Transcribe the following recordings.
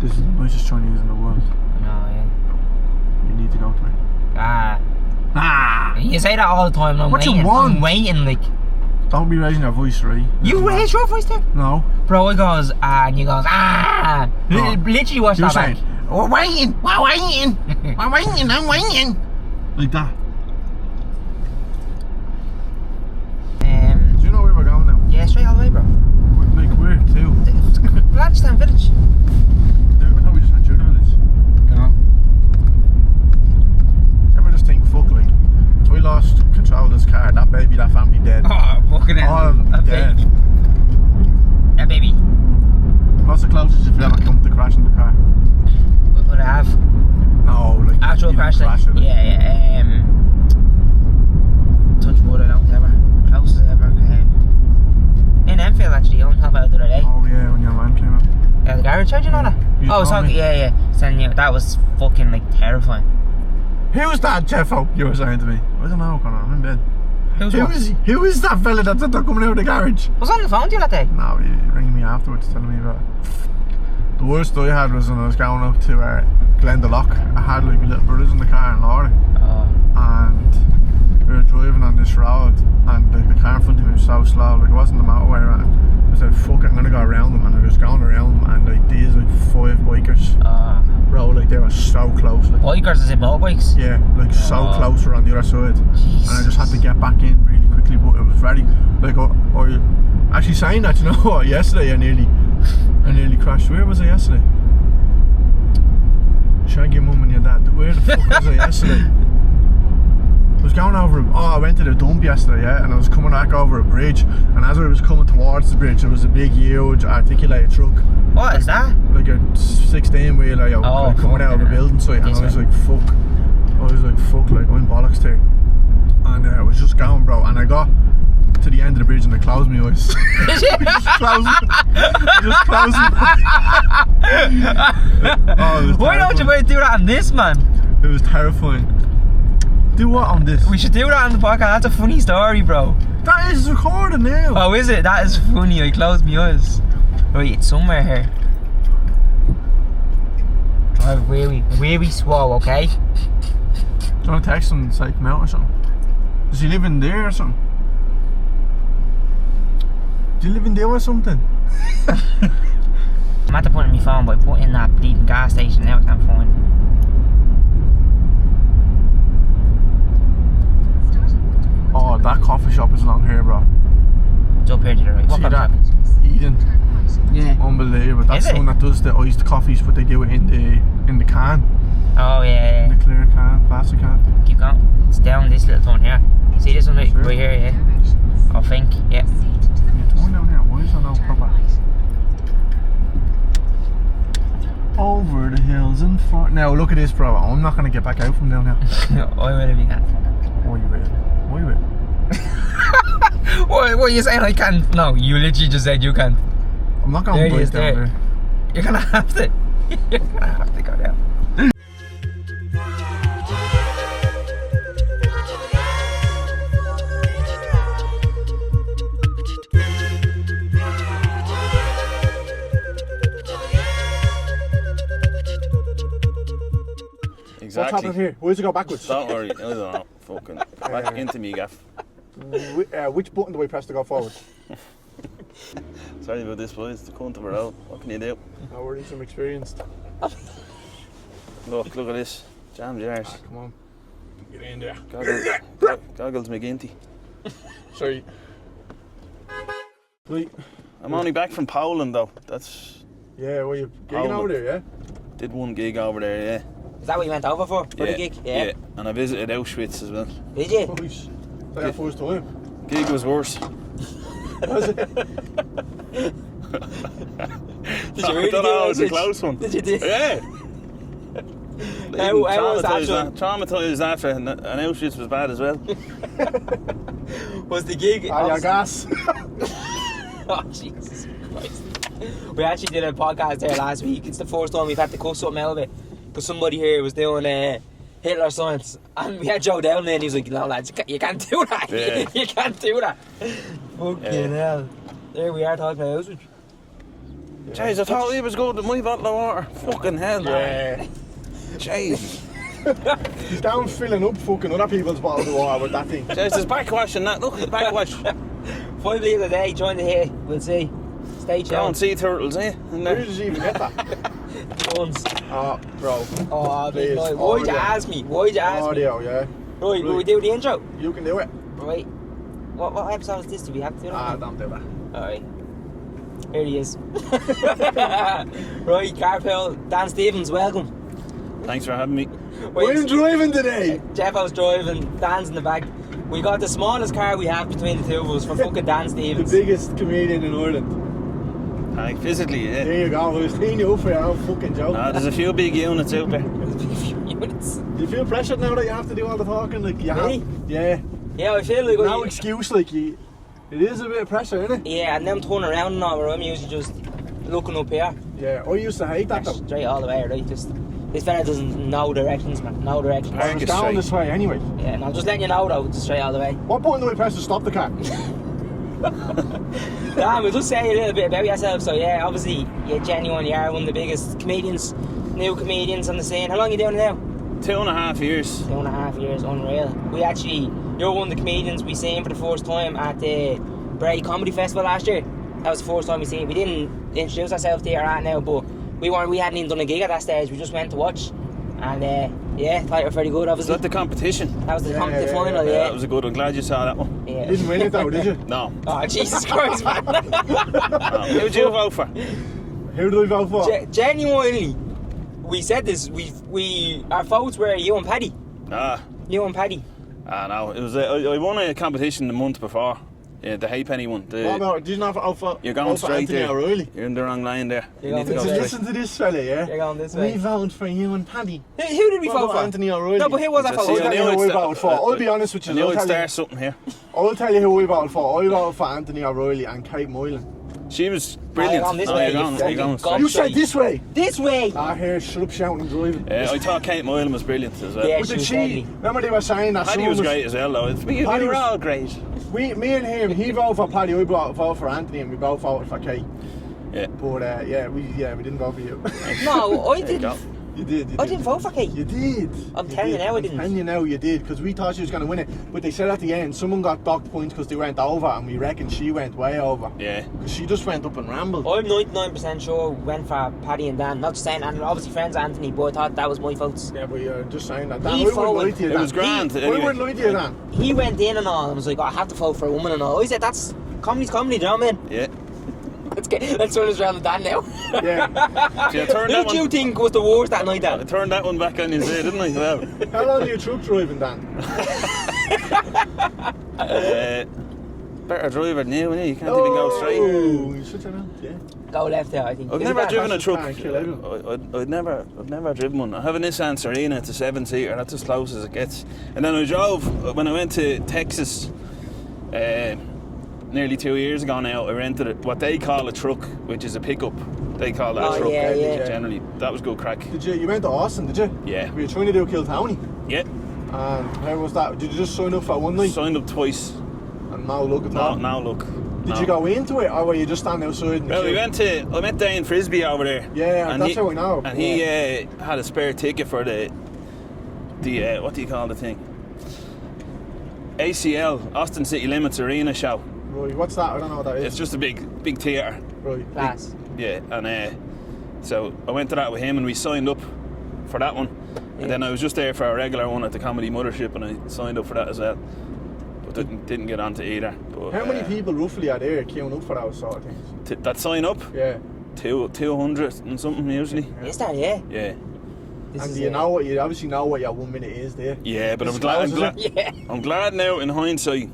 This is the nicest Chinese in the world. No, yeah. You need to go to it. You say that all the time. What you want? I'm waiting, like. Don't be raising your voice, right? You raise your voice there? No. Bro, it goes, and you goes, No. Literally watch You're that back. saying, We're waiting, I'm waiting. like that. Do you know where we're going now? Yeah, straight all the way, bro. Like, where to? Blanchardstown Village. I thought we just went through the village. No. Ever just think, fuck, like, if we lost control of this car, that baby, that family dead. Oh, fucking hell. All of them dead. A baby. What's the closest you've ever come to crashing the car? Would I have? No, like, Actual even crash, like, it. yeah. Touch wood, I don't ever. Closest ever. In Enfield, actually, I only helped out the other day. Oh, yeah, when your man came up. Yeah, the garage, how do you know that? You Oh, told so, me. yeah. Sending you, that was fucking, like, terrifying. Who's that Jeffo you were saying to me? I don't know, Connor, I'm in bed. Who is that fella that's coming out of the garage? I was on the phone to you that day. No, he ringing me afterwards telling me about it. The worst I had was when I was going up to Glendalough. I had like my little brothers in the car and Laura. Oh. And we were driving on this road and the car in front of me was so slow, like it wasn't the motorway or anything. I said, fuck it, I'm gonna go around them, and I was going around them and like these like 5 bikers. Bro, like they were so close. Like, Bikers, is it motorbikes? yeah, like so close, we're on the other side. Jesus. And I just had to get back in really quickly, but it was very, like, actually saying that, you know what, yesterday I nearly crashed. Where was I yesterday? Shag your mum and your dad. Where the fuck was I yesterday? I was going over, I went to the dump yesterday, yeah, and I was coming back over a bridge, and as I was coming towards the bridge, there was a big, huge, articulated truck. What is that? Like a 16-wheeler, like, coming out of a building site, and I was like, fuck, like, I'm bollocks here. And I was just going, bro, and I got to the end of the bridge and I closed my eyes. just closed Why don't you wait to do that on this, man? It was terrifying. Do what on this? We should do that on the podcast. That's a funny story, bro. That is recorded now. Oh, is it? That is funny. I closed my eyes. Right, it's somewhere here. Drive where we swore, okay? Do you want to text him and say come out or something? Does he live in there or something? Do you live in there or something? I'm at the point on my phone, but I put in that bleeding gas station. Now I can't find it. Oh, that coffee shop is along here, bro. It's up here to the right. See that? Eden. Yeah. Unbelievable. That's the one that does the iced coffees, but they do it in the can. Oh yeah. In the clear can, plastic can. Keep going. It's down this little one here. See this one right here, yeah? I think, yeah. It's one down here. Why is that not proper? Over the hills and far. Now look at this, bro. I'm not gonna get back out from down here. I will if you can. Why you will? What are you saying I can't? No, you literally just said you can't. I'm not going to bite down there. You're gonna have to. You're gonna have to go down. What's happening here? Why does it go backwards? Don't worry, I don't know. Fucking back into me, gaff. Which button do I press to go forward? Sorry about this, boys. The cunt of a road. What can you do? No worries, I'm experienced. Look at this. Jam jars. Come on. Get in there. Goggles McGinty. Sorry. Right. I'm only back from Poland though. That's. Yeah, well, you gigging over there, yeah? Did one gig over there, yeah. Is that what you went over for the gig? Yeah. And I visited Auschwitz as well. Did you? Nice. Is that your first time? Gig was worse. Was it? Did you I really don't know, it was a do close one. Did you do? Yeah. How was that? Traumatised after, and Auschwitz was bad as well. Was the gig? Your gas. Oh, Jesus Christ. We actually did a podcast there last week. It's the first time we've had to cut something out of it. Because somebody here was doing Hitler science. And we had Joe down there and he was like, no lads, you can't do that. Yeah. You can't do that. Fucking hell. There we are talking about Auschwitz. Jeez, I thought he was good with my bottle of water. Fucking hell. Yeah. Jeez. He's down filling up fucking other people's bottles of water with that thing. Jeez, there's backwash in that. Look, the backwash. 5 litres a day, join the hit. We'll see. Stay tuned. Go and sea turtles, eh? In Where there. did you even get that? Tons. Oh, bro. Oh, Please. big night. Why'd you Audio. ask me? Why'd you ask me? Audio, yeah. Right, will we do the intro? You can do it. Right. What episode is this? Do we have to do that? Don't do that. Alright. Here he is. Right, Carpool, Dan Stevens, welcome. Thanks for having me. We're driving today. Jeffo's driving, Dan's in the back. We got the smallest car we have between the two of us for fucking Dan The Stevens. biggest comedian in Ireland. Thanks. Physically, yeah. There you go. I was teeing you up for your own fucking joke. There's a few big units out there. Units. Do you feel pressured now that you have to do all the talking? Like you Me? have? Yeah. Yeah, I feel like No excuse, like you. It is a bit of pressure, isn't it? yeah, and them turn around and all, where I'm usually just looking up here. Yeah. I used to hate that though. Straight all the way, right? Just this fella doesn't know directions, man. No directions. I was Park down straight. this way anyway. Yeah, and I'm just letting you know though, just straight all the way. What button do I press to stop the car? Dan, we'll just say a little bit about yourself. So yeah, obviously you're genuine, you are one of the biggest comedians, new comedians on the scene. How long are you doing it now? 2.5 years. 2.5 years, unreal. You're one of the comedians we seen for the first time at the Bray Comedy Festival last year. That was the first time we seen. We didn't introduce ourselves to you right now, but we hadn't even done a gig at that stage. We just went to watch, and yeah, thought you were very good. Was Obviously, that the competition? that was the Yeah, yeah, final. Yeah, Yeah, that was a good one. Glad you saw that one. yeah. You didn't win it though, did you? No. Oh Jesus Christ, man! Who'd you vote for? Who did I vote for? Genuinely, we said this. Our votes were you and Paddy. You and Paddy. No. It was. I won a competition the month before. Yeah, the Halfpenny one. What about? Did you not vote for? You're going vote for straight Anthony there. O'Reilly? You're in the wrong line there. You're You need to going go this way. straight. Listen to this fella, yeah? You're going this We way. voted for you and Paddy. Who did we What vote about for? Anthony O'Reilly? No, but who was that See, I'll for? I tell you knew who I'd I sta- voted for. I'll be honest with I you. knew I'll I'd tell start you. something here. I'll tell you who I voted for. I voted for Anthony O'Reilly and Kate Moylan. She was brilliant. on this No, way, you're you going fucking straight. gobshite. You said this way. This way. Here, shut up, shouting and driving. I thought Kate Moylan was brilliant as well. Yeah, But she did was she? deadly. Remember they were saying that Paddy someone was great as well, though. We Paddy were was- all great. Me and him, he voted for Paddy, I voted for Anthony, and we both voted for Kate. Yeah. But we didn't vote for you. No, I There you go. didn't. You did. I didn't vote for Kate. You did. I'm telling you now I didn't. I'm telling you now you did, because we thought she was going to win it. But they said at the end, someone got docked points because they went over, and we reckon she went way over. Yeah. Because she just went up and rambled. I'm 99% sure went for Paddy and Dan. Not just saying, and obviously friends Anthony, but I thought that was my votes. Yeah, but you're just saying that. Dan, He I wouldn't forward- lie to you, It Dan. was grand. I wouldn't Anyway. lie to you, Dan. He went in and all and was like, oh, I have to vote for a woman and all. I said, that's comedy's comedy, do you know what I mean? Yeah. Let's turn this around to Dan now. Yeah. See, I turned Who that do you one. think was the worst that night, I Dan? turned that one back on his head, didn't I? Well, How long are you truck driving, Dan? better driver than you, innit? You can't even go straight. Oh, you shut your mouth, yeah. Go left there, I think. I've Is never that- driven a fastest truck. car in Killeven? I've never driven one. I have a Nissan Serena. It's a 7-seater. That's as close as it gets. And then I drove when I went to Texas. Nearly 2 years ago now. I rented what they call a truck, which is a pickup. They call that Oh, a truck. yeah, yeah. Generally, that was good crack. Did you went to Austin, did you? Yeah. Were you trying to do Kiltowny? Yeah. And how was that? Did you just sign up for one night? Signed up twice. And now look at No, that. now look. Did No. you go into it, or were you just standing outside? And Well, I chill? met Dane Frisbee over there. Yeah, and that's how I know. And he had a spare ticket for the what do you call the thing? ACL, Austin City Limits Arena show. Right, what's that? I don't know what that is. It's just a big theatre. Right. Class. Yeah, and so I went to that with him and we signed up for that one. Yeah. And then I was just there for a regular one at the Comedy Mothership and I signed up for that as well. But didn't get onto either. But, How many people roughly are there queuing up for those sort of things? that sign up? Yeah. 200 and something usually. Is that, yeah? Yeah. This And is, do you know what you obviously know what your 1 minute is there? Yeah, but I'm It's glad. close, isn't Yeah. I'm glad now in hindsight.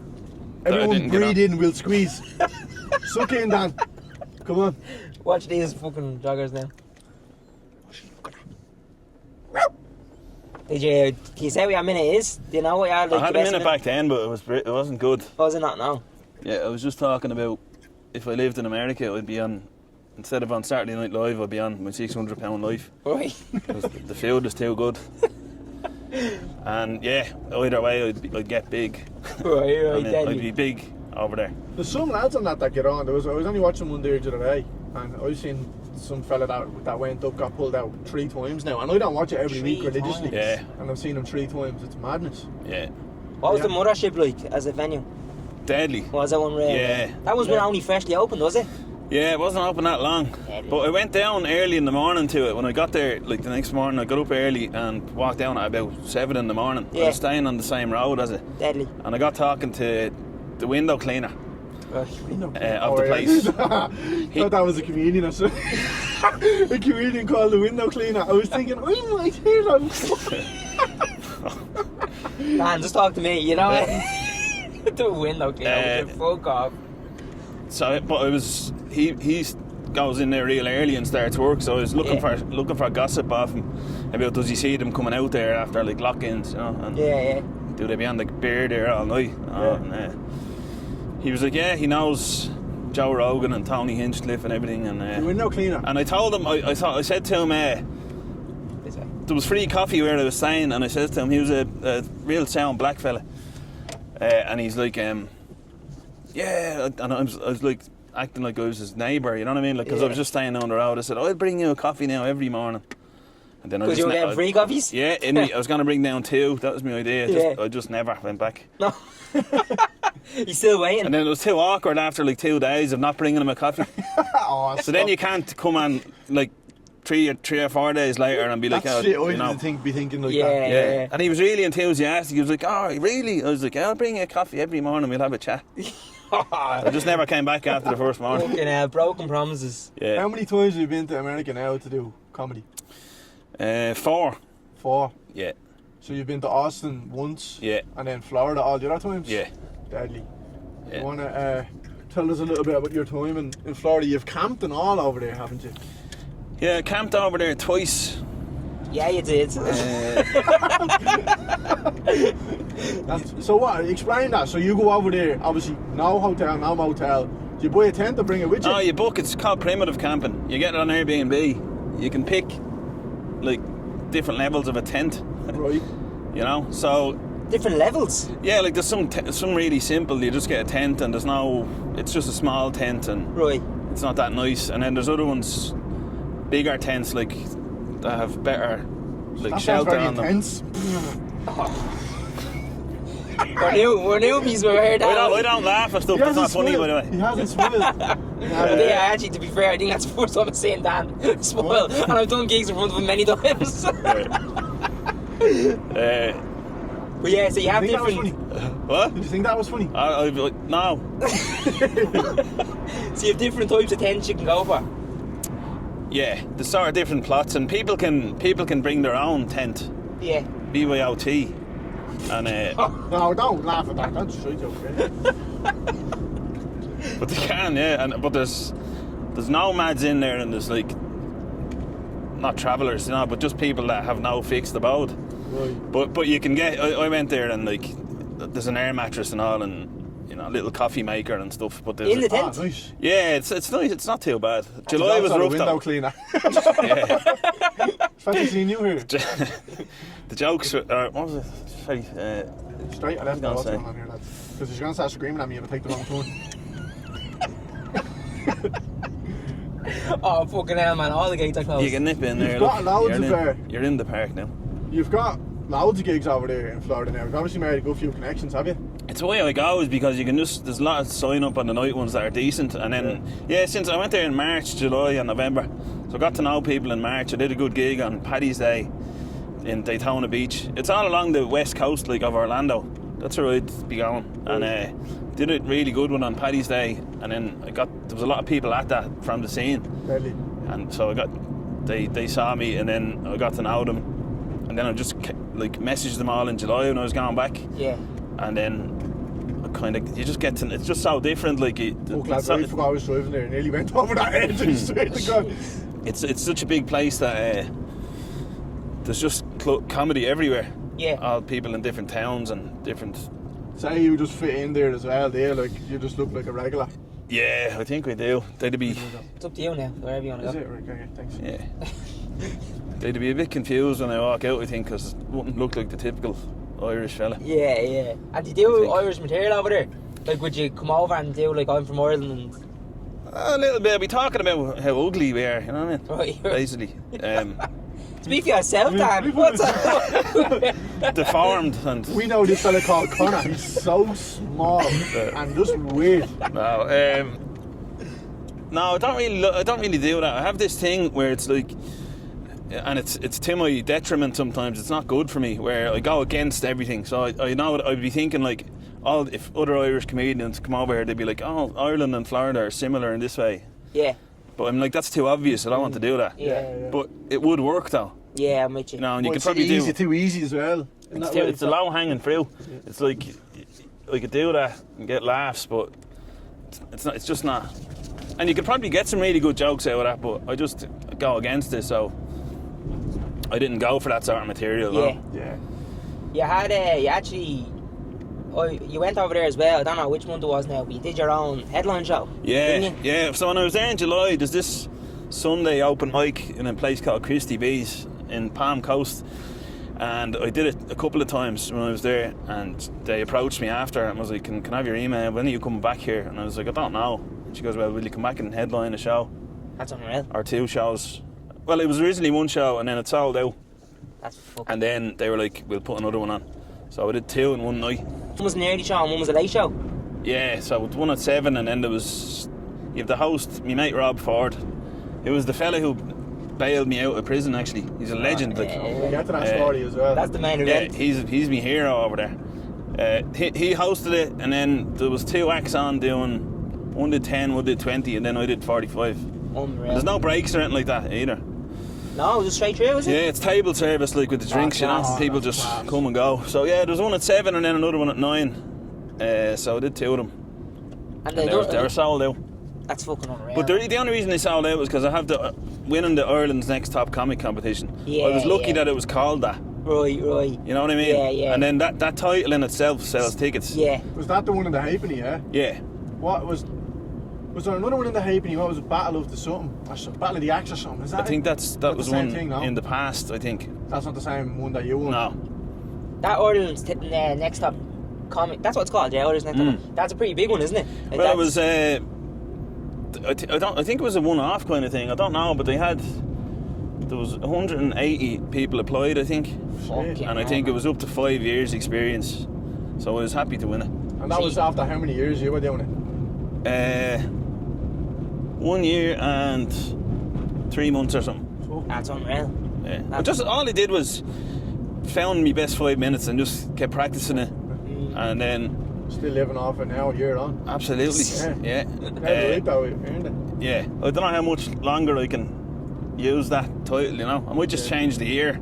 that I Everyone didn't get breathe on. in, we'll squeeze. Suck in, Dan. Come on. Watch these fucking joggers now. Can you say what your minute is? Do you know what your like, I had the a best minute back then, but it wasn't good. Was it not now? Yeah, I was just talking about if I lived in America, I'd be on, instead of on Saturday Night Live, I'd be on my £600 life. Right. 'Cause the food is too good. And yeah, either way, I'd get big. Right, And I'd deadly. be big over there. There's some lads on that get on. I was only watching one there the other day, and I've seen some fella that went up got pulled out 3 times now, and I don't watch it every week religiously. Yeah. And I've seen him 3 times. It's madness. Yeah. What was the mothership like as a venue? Deadly. Was that one real? Yeah. That was when only freshly opened, was it? Yeah, it wasn't open that long. Deadly. But I went down early in the morning to it. When I got there, like the next morning, I got up early and walked down at about 7 in the morning. Yeah. I was staying on the same road as it. Deadly. And I got talking to the window cleaner of the place. Thought that was a comedian or something. A comedian called the window cleaner. I was thinking, I might hear them. Man, just talk to me, you know? The window cleaner, fuck off. So, but I was, he goes in there real early and starts work, so I was looking for gossip off him about does he see them coming out there after like lock-ins, you know? And do they be on the beer there all night? And he was like, yeah, he knows Joe Rogan and Tony Hinchcliffe and everything. And the window cleaner. And I told him, I said to him, there was free coffee where I was staying, and I said to him, he was a real sound black fella, and he's like, yeah, and I was like acting like I was his neighbour, you know what I mean? Like, because I was just staying down the road. I said, I'll bring you a coffee now every morning. And then because you were getting free coffees? Yeah, I was going to bring down 2. That was my idea. I just never went back. No. He's still waiting. And then it was too awkward after like 2 days of not bringing him a coffee. So then you can't come on like 3 or 4 days later and be like, that's shit, you know. Be thinking like that. Yeah. And he was really enthusiastic. He was like, oh, really? I was like, yeah, I'll bring you a coffee every morning. We'll have a chat. I just never came back after the first morning. Fucking broken promises. Yeah. How many times have you been to America now to do comedy? 4. 4? Yeah. So you've been to Austin once? Yeah. And then Florida all the other times? Yeah. Deadly. Yeah. You want to tell us a little bit about your time in Florida? You've camped and all over there, haven't you? Yeah, I camped over there twice. Yeah, you did. So what? Explain that. So you go over there, obviously no hotel, no motel. Do you buy a tent or bring it with you? Oh, you book. It's called primitive camping. You get it on Airbnb. You can pick like different levels of a tent. Right. You know, so different levels. Yeah, like there's some really simple. You just get a tent and it's just a small tent and it's not that nice. And then there's other ones, bigger tents like that have better like shelter on them. Intense. We're newbies. We're here. I don't laugh at stuff that's not funny, by the way. He hasn't smiled. Yeah, actually, to be fair, I think that's the first time I've seen Dan smile, and I've done gigs in front of him many times. But yeah, so you have different. What? Did you think that was funny? I'd be like, no. So you have different types of tents you can go for. Yeah, there's sort of different plots, and people can bring their own tent. Yeah. BYOT. And no, don't laugh at that. That's straight okay. But they can, yeah. But there's nomads in there, and there's like not travellers, you know, but just people that have no fixed abode. Right. But you can get. I went there and like there's an air mattress and all, and you know, a little coffee maker and stuff. But in the tent. Nice. Yeah, it's nice. It's not too bad. July was rough window though. Cleaner. Yeah. Fancy seeing you here. The jokes. What was it? Straight. I left know what's going on here, lads. Because you're gonna start screaming at me and I'll take the wrong turn. Oh fucking hell, man! All the gates are closed. You can nip in there. You've got loads of you're in the park now. You've got loads of gigs over there in Florida now. You've obviously made a good few connections, have you? It's the way I go is because you can there's a lot of sign up on the night ones that are decent, and then since I went there in March, July and November, so I got to know people in March. I did a good gig on Paddy's Day in Daytona Beach. It's all along the west coast like of Orlando. That's where I'd be going, and did a really good one on Paddy's Day, and then there was a lot of people at that from the scene. Really? And so they saw me, and then I got to know them, and then I just like messaged them all in July when I was going back. Yeah. And then you just get to, it's just so different. Like I forgot I was driving there and nearly went over that edge. It's such a big place that there's just comedy everywhere. Yeah. All people in different towns and different. Say you just fit in there as well. There, like you just look like a regular. Yeah, I think we do. They'd be. It's up to you now. Wherever you want to go. Is it? Right, okay, thanks. Yeah. They'd be a bit confused when I walk out, I think, because it wouldn't look like the typical Irish fella. Yeah, yeah. And do you do Irish material over there? Like, would you come over and do like I'm from Ireland? A little bit. I'll be talking about how ugly we are, you know what I mean? Right. Basically. Speak for yourself, Dan. What's up? Deformed and... We know this fella called Connor. He's so small and just weird. No, I don't really do that. I have this thing where it's like, and it's to my detriment sometimes. It's not good for me, where I go against everything. So I know I'd be thinking like, if other Irish comedians come over here, they'd be like, oh, Ireland and Florida are similar in this way. Yeah. But I'm like, that's too obvious. I don't want to do that. Yeah. But it would work though. Yeah, I'm with you. You know, and you Well, could it's probably easy, do. too easy as well. It's a low hanging fruit. It's like I could do that and get laughs, but it's not. It's just not. And you could probably get some really good jokes out of that, but I just go against it, so I didn't go for that sort of material. Yeah. No. Yeah. You had you actually. Oh, you went over there as well. I don't know which month it was now, but you did your own headline show. Yeah, Didn't you? yeah. So when I was there in July, there's this Sunday open mic in a place called Christie B's in Palm Coast, and I did it a couple of times when I was there, and they approached me after and was like, can I have your email, when are you coming back here? And I was like, I don't know. And she goes, well, will you come back and headline a show That's unreal. or 2 shows? Well, it was originally 1 show and then it sold out, That's fucking. and then they were like, we'll put another one on. So I did 2 in one night. One was an early show and one was a late show. Yeah, so it 1 at 7, and then there was, you have the host, my mate Rob Ford. It was the fella who bailed me out of prison, actually. He's a legend. Like, We'll get to that story as well. That's the main yeah, event. he's my hero over there. He hosted it, and then there was 2 acts on doing, one did 10, one did 20, and then I did 45. Unreal. There's no breaks or anything like that either. No, just straight through, is Yeah, it? it's table service, like with the drinks, you know. class. People That's just class. come and go. So yeah, there was 1 at 7 and then another 1 at 9. So I did 2 of them, And and they were sold out. That's fucking unreal. But the only reason they sold out was because I have the winning the Ireland's Next Top Comic competition. Yeah, I was lucky yeah. that it was called that. Right. You know what I mean? Yeah, yeah. And then that title in itself sells tickets. Yeah. Was that the one in the Halfpenny, yeah? Yeah. What was there another one in the Halfpenny? What was it? Battle of the something? Or Battle of the Axe or something? Is that I think that That's was the same one thing, no? in the past, I think. That's not the same one that you won. No. That Ireland's next top comic. That's what it's called. Yeah, Ireland's next top. That's a pretty big one, isn't it? Like Well, it that's- was. I think it was a one-off kind of thing. I don't know, but there was 180 people applied, I think, Fucking and I hell, think it man. was up to 5 years experience. So I was happy to win it. And that was after how many years you were doing it? 1 year and 3 months or something. That's unreal. Yeah. But just all I did was found me best 5 minutes and just kept practicing it, and then Still living off it now, a year on. absolutely, yeah. Never right though, you earned it. Yeah. I don't know how much longer I can use that title. You know, I might just change the year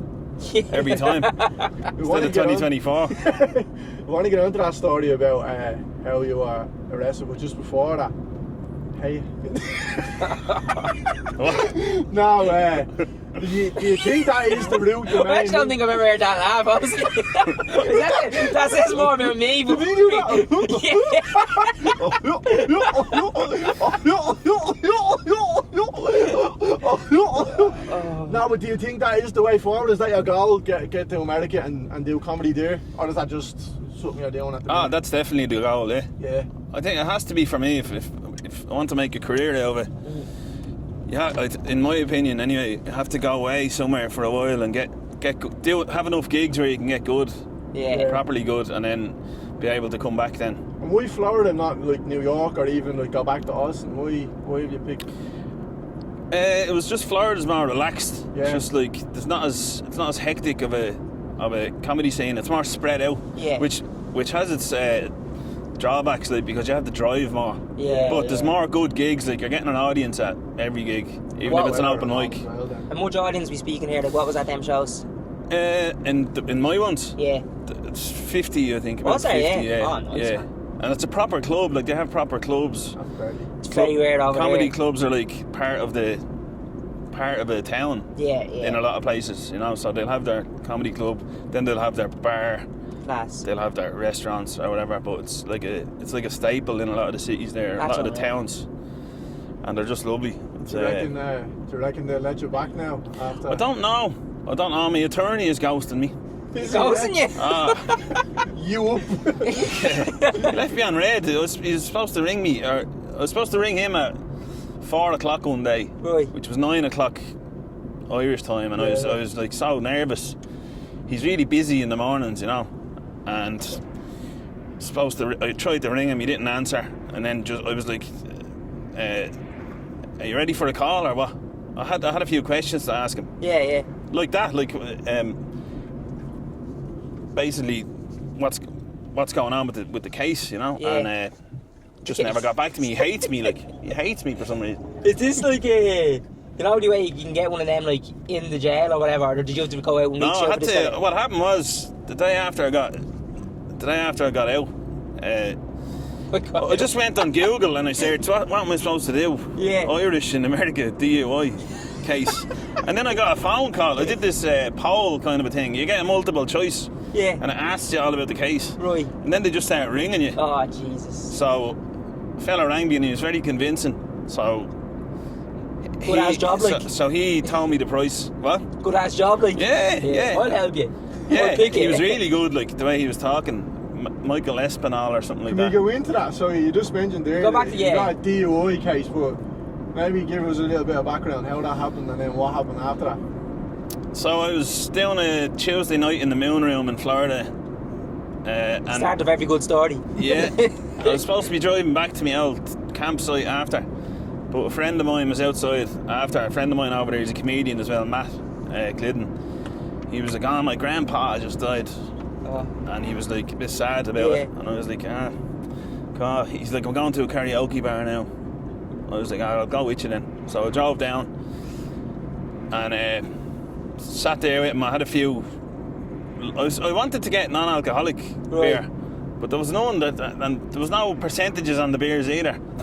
every time instead of 2024. We want to get onto that story about how you were arrested, but just before that, hey. What? No, do you think that is the route you I actually don't think I've ever heard that laugh, honestly. That says more about me, but... Did he do that? No, but do you think that is the way forward? Is that your goal? Get to America and do comedy there? Or is that just something you're doing at the minute? That's definitely the goal. Yeah. Yeah. I think it has to be for me if I want to make a career out of it. Yeah, in my opinion, anyway, you have to go away somewhere for a while and have enough gigs where you can get good, Yeah. properly good, and then be able to come back then. And why Florida, not like New York or even like go back to Austin? Why have you picked? It was just Florida's more relaxed. Yeah. It's just like it's not as hectic of a comedy scene. It's more spread out. Yeah. Which has its drawbacks, like, because you have to drive more. Yeah, But there's yeah. more good gigs. Like, you're getting an audience at every gig, even Well, if it's an open mic. Well then. And much audience we speaking here, like what was at them shows? In my ones, Yeah. it's 50, I think. Was About there? 50, Yeah. yeah. Oh, nice, yeah. man. And it's a proper club. Like, they have proper clubs. That's fairly. It's very weird over Comedy there. clubs are like part of a town. Yeah, In a yeah. lot of places, you know. So they'll have their comedy club, then they'll have their bar, Class. they'll have their restaurants or whatever. But it's like a staple in a lot of the cities there, That's a lot of the unreal. towns, and they're just lovely. It's, Do you reckon they'll let you back now? After? I don't know. My attorney is ghosting me. Ghosting you? Ah, You up? he left me on red. He was supposed to ring me, or I was supposed to ring him at 4 o'clock one day, Right. which was 9 o'clock Irish time, and I was like so nervous. He's really busy in the mornings, you know, and I tried to ring him, he didn't answer, and then I was like, are you ready for a call or what? I had a few questions to ask him. Yeah. Like that, basically, what's going on with the case, you know? Yeah. And just never got back to me. He hates me, he hates me for some reason. Is this like a... You know the way you can get one of them like in the jail or whatever, or did you have to go out and meet No, you I for had this to. fella? What happened was the day after I got out, I just went on Google and I searched what am I supposed to do? Yeah. Irish in America DUI case, and then I got a phone call. I did this poll kind of a thing. You get a multiple choice, Yeah. and it asks you all about the case, Right. and then they just start ringing you. Oh, Jesus. So, a fella rang me and he was very convincing. So. Good ass job, like. So he told me the price. What? Good ass job, like. Yeah. I'll help you. Yeah, I'll pick he you. was really good, like the way he was talking. Michael Espinal or something like Can we that. go into that? So you just mentioned there Go back that to- you got a DUI case, but maybe give us a little bit of background how that happened and then what happened after that. So I was down a Tuesday night in the Moon Room in Florida. And Start of every good story. yeah, I was supposed to be driving back to my old campsite after, but a friend of mine was outside after. A friend of mine over there, he's a comedian as well, Matt Glidden. He was like, oh, my grandpa just died. Oh. And he was like a bit sad about it, and I was like, God. He's like, I'm going to a karaoke bar now. I was like, I'll go with you then. So I drove down and sat there with him. I had a few. I wanted to get non-alcoholic beer, but there was none and there was no percentages on the beers either. Even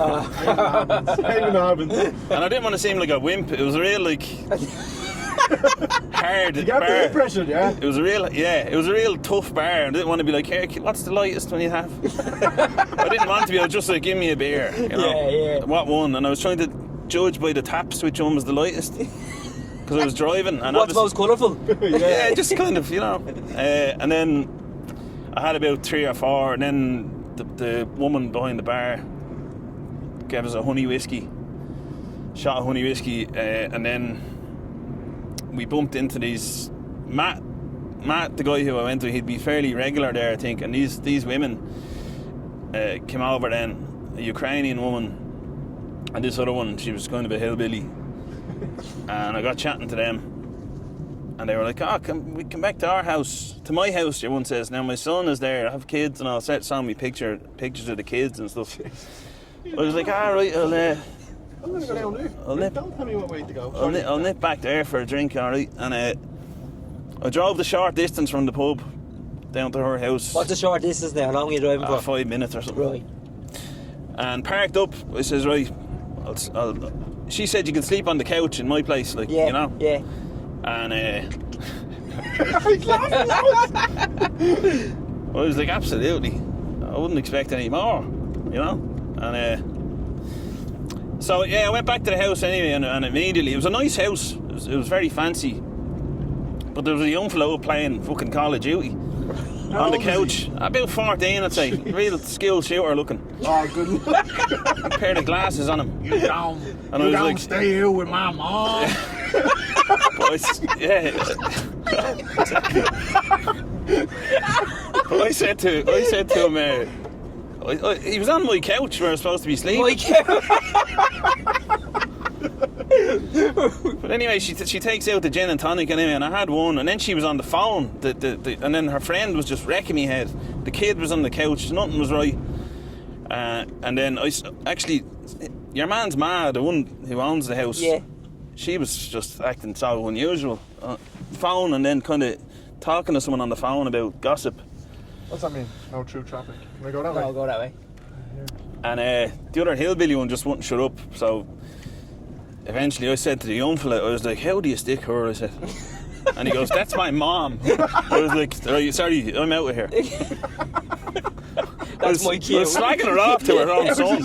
happened. And I didn't want to seem like a wimp. It was a real like hard You got bar. peer pressure, yeah? It was a real tough bar. I didn't want to be like, hey, what's the lightest one you have? I didn't want to be. I was just like, give me a beer, you know? Yeah. What one? And I was trying to judge by the taps which one was the lightest, because I was driving. And What's most colourful? yeah, just kind of, you know. And then I had about 3 or 4, and then the woman behind the bar gave us a shot of honey whiskey, and then we bumped into these Matt, the guy who I went to. He'd be fairly regular there, I think. And these women came over then, a Ukrainian woman, and this other one. She was kind of a hillbilly, and I got chatting to them, and they were like, "Oh, we come back to our house, to my house." Your one says, "Now my son is there. I have kids, and I'll send me pictures of the kids and stuff." I was like, "All right, I'm going to go down there. Don't tell me what way to go. I'll nip back there for a drink, alright." And I drove the short distance from the pub down to her house. What's the short distance there? How long are you driving for? 5 minutes or something. Right. And parked up. I says, right, she said you can sleep on the couch in my place, like, Yeah. you know. Yeah. And He's laughing I was like, absolutely. I wouldn't expect any more, you know. And so yeah, I went back to the house anyway, and immediately, it was a nice house. It was very fancy, but there was a young fellow playing fucking Call of Duty on the old is couch. About 14, I'd say. Real skilled shooter looking. Oh, good luck. A pair of glasses on him. You don't. And I was like, stay here with my mom. But I said to him, he was on my couch where I was supposed to be sleeping. But anyway, she takes out the gin and tonic anyway, and I had one, and then she was on the phone, and then her friend was just wrecking me head. The kid was on the couch, nothing was right. And then actually, your man's mad, the one who owns the house. Yeah. She was just acting so unusual. Phone, and then kind of talking to someone on the phone about gossip. What's that mean? No true traffic. Can I go that way? I'll go that way. And the other hillbilly one just wouldn't shut up. So eventually I said to the young fella, I was like, how do you stick her? I said. And he goes, that's my mom. I was like, sorry, I'm out of here. That's my cue. I was slagging her off to her own son.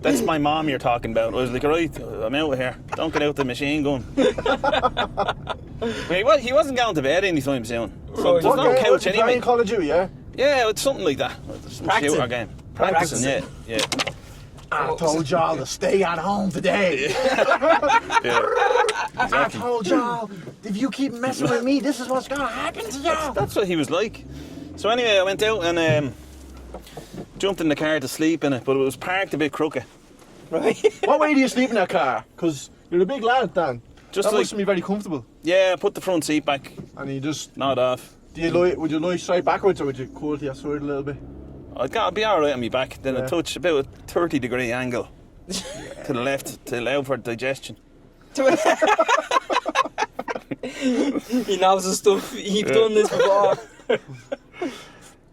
That's my mom you're talking about. I was like, right, I'm out of here. Don't get out the machine gun. Wait, he wasn't going to bed anytime soon. So Right. there's no couch anyway. Playing Call of Duty, yeah? Yeah, it's something like that. Some Practicing. shooter game. Practicing, yeah. I told y'all to stay at home today. Yeah. I told y'all, if you keep messing with me, this is what's gonna happen to y'all. That's what he was like. So anyway, I went out and jumped in the car to sleep in it, but it was parked a bit crooked. Right. What way do you sleep in that car? Because you're a big lad, Dan. Just that like, mustn't be very comfortable. yeah, I put the front seat back, And you just, nod off. would you lie straight backwards or would you curl to your side a little bit? I'd be alright on my back, then Yeah. I'd touch about a 30-degree angle to the left to allow for digestion. He knows the stuff. He's done this before.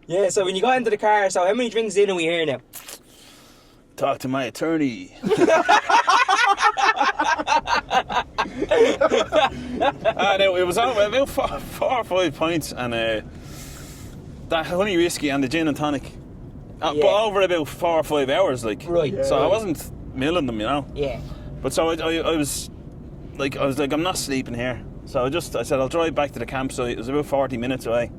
Yeah, so when you got into the car, so how many drinks in are we here now? Talk to my attorney. No, it was about 4 or 5 pints and that honey whiskey and the gin and tonic. But over about 4 or 5 hours, like. Right. Yeah. So I wasn't milling them, you know. Yeah. But so I was like, I'm not sleeping here. So I said I'll drive back to the campsite. It was about 40 minutes away.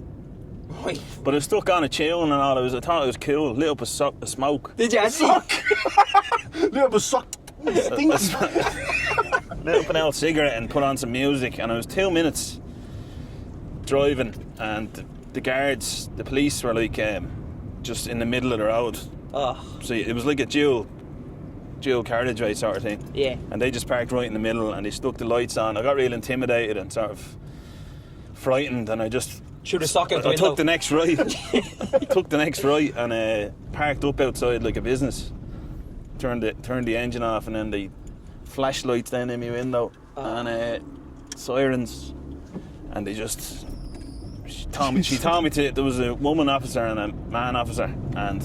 Right. But I was stuck on a chill and all. I thought it was cool. Lit up a smoke. Did you actually? Little bit sucked. Stinks. Lit up an old cigarette and put on some music. And I was 2 minutes driving, and the guards, the police were like just in the middle of the road. Oh. So it was like a dual carriageway sort of thing. Yeah. And they just parked right in the middle and they stuck the lights on. I got real intimidated and sort of frightened, and I just Should have stuck out the I window. took the next right. Took the next right and parked up outside like a business. Turned the engine off, and then the flashlights down in my window and sirens, and they just she told me there was a woman officer and a man officer, and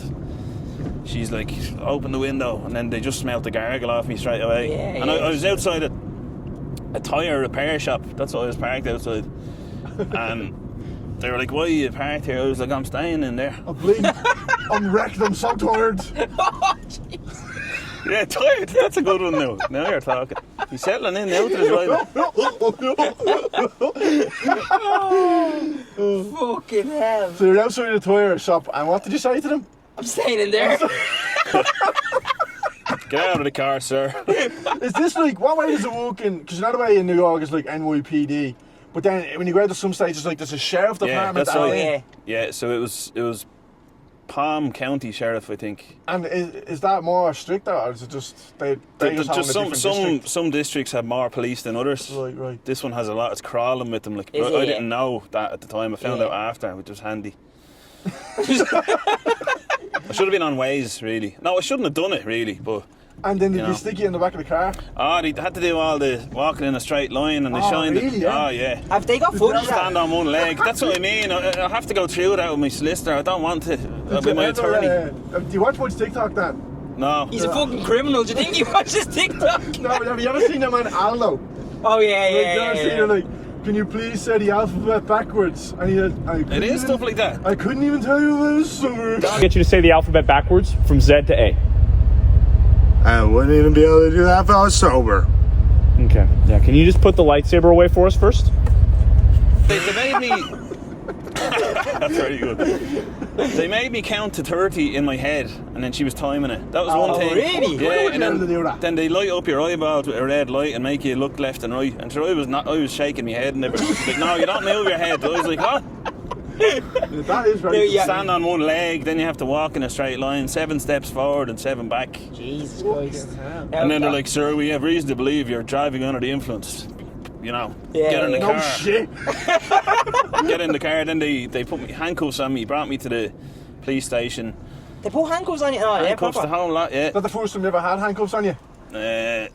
she's like, open the window, and then they just smelled the gargle off me straight away. Yeah, and yeah. I was outside a tyre repair shop. That's what I was parked outside. And they were like, why are you parked here? I was like, I'm staying in there. I'm bleeding. I'm wrecked. I'm so tired. Oh, jeez. Yeah, tired. That's a good one now. Now you're talking. He's settling in now to his rider. Fucking hell. So you're outside the tyre shop, and what did you say to them? I'm staying in there. Get out of the car, sir. Is this like, what way does it work in? Because another way in New York is like NYPD, but then when you go to some states, like there's a sheriff department. that's Oh, right. yeah. Yeah, so it was Palm County Sheriff, I think. And is that more strict, or is it just they just have a different district? Some districts have more police than others. Right. This one has a lot. It's crawling with them. Like, Is I it? didn't know that at the time. I found Yeah. out after, which was handy. I should have been on Waze, really. No, I shouldn't have done it, really. But And then You did know. you stick it in the back of the car? they had to do all the walking in a straight line and they Oh, shined really, it. yeah? Oh yeah. Have they got footage of Stand that? on one leg. That's what I mean. I have to go through that with my solicitor. I don't want to. I'll be my attorney. Do you watch much TikTok, Dan? No. He's a fucking criminal. Do you think he watches TikTok? No, but have you ever seen that man Aldo? Oh, yeah, Like, you yeah, ever seen yeah. it, like, can you please say the alphabet backwards? And he had, It is stuff like that. I couldn't even tell you what it was summer. I'll get you to say the alphabet backwards from Z to A. I wouldn't even be able to do that if I was sober. Okay. Yeah, can you just put the lightsaber away for us first? They made me. That's very good. They made me count to 30 in my head, and then she was timing it. That was one thing. really? Why Yeah, would and you able to do that? then they light up your eyeballs with a red light and make you look left and right. And so I was shaking my head, and they were like, "No, you don't move your head." I was like, "What?" That is very Yeah. Stand on one leg, then you have to walk in a straight line, 7 steps forward and 7 back. Jesus Christ. And then they're like, "Sir, we have reason to believe you're driving under the influence." You know, Yeah, get in the yeah. No car. shit. Get in the car. Then they put me handcuffs on me, brought me to the police station. They put handcuffs on you? Oh, yeah, Handcuffs, the proper. whole lot. Yeah. Is that the first time you ever had handcuffs on you? Yeah.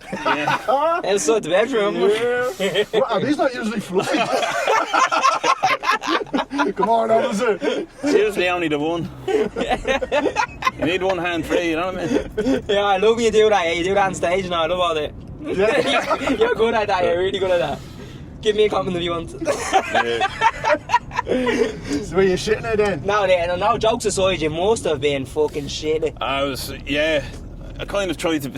Outside the bedroom. Yeah. Well, are these not usually fluffy? Come on, officer. It's usually only the one. You need one hand free, you know what I mean? Yeah, I love when you do that. Yeah, you do that on stage and I love all that. Yeah. You're good at that. You're really good at that. Give me a compliment if you want. So were you shitting it then? No, jokes aside, you must have been fucking shitty. I kind of tried to,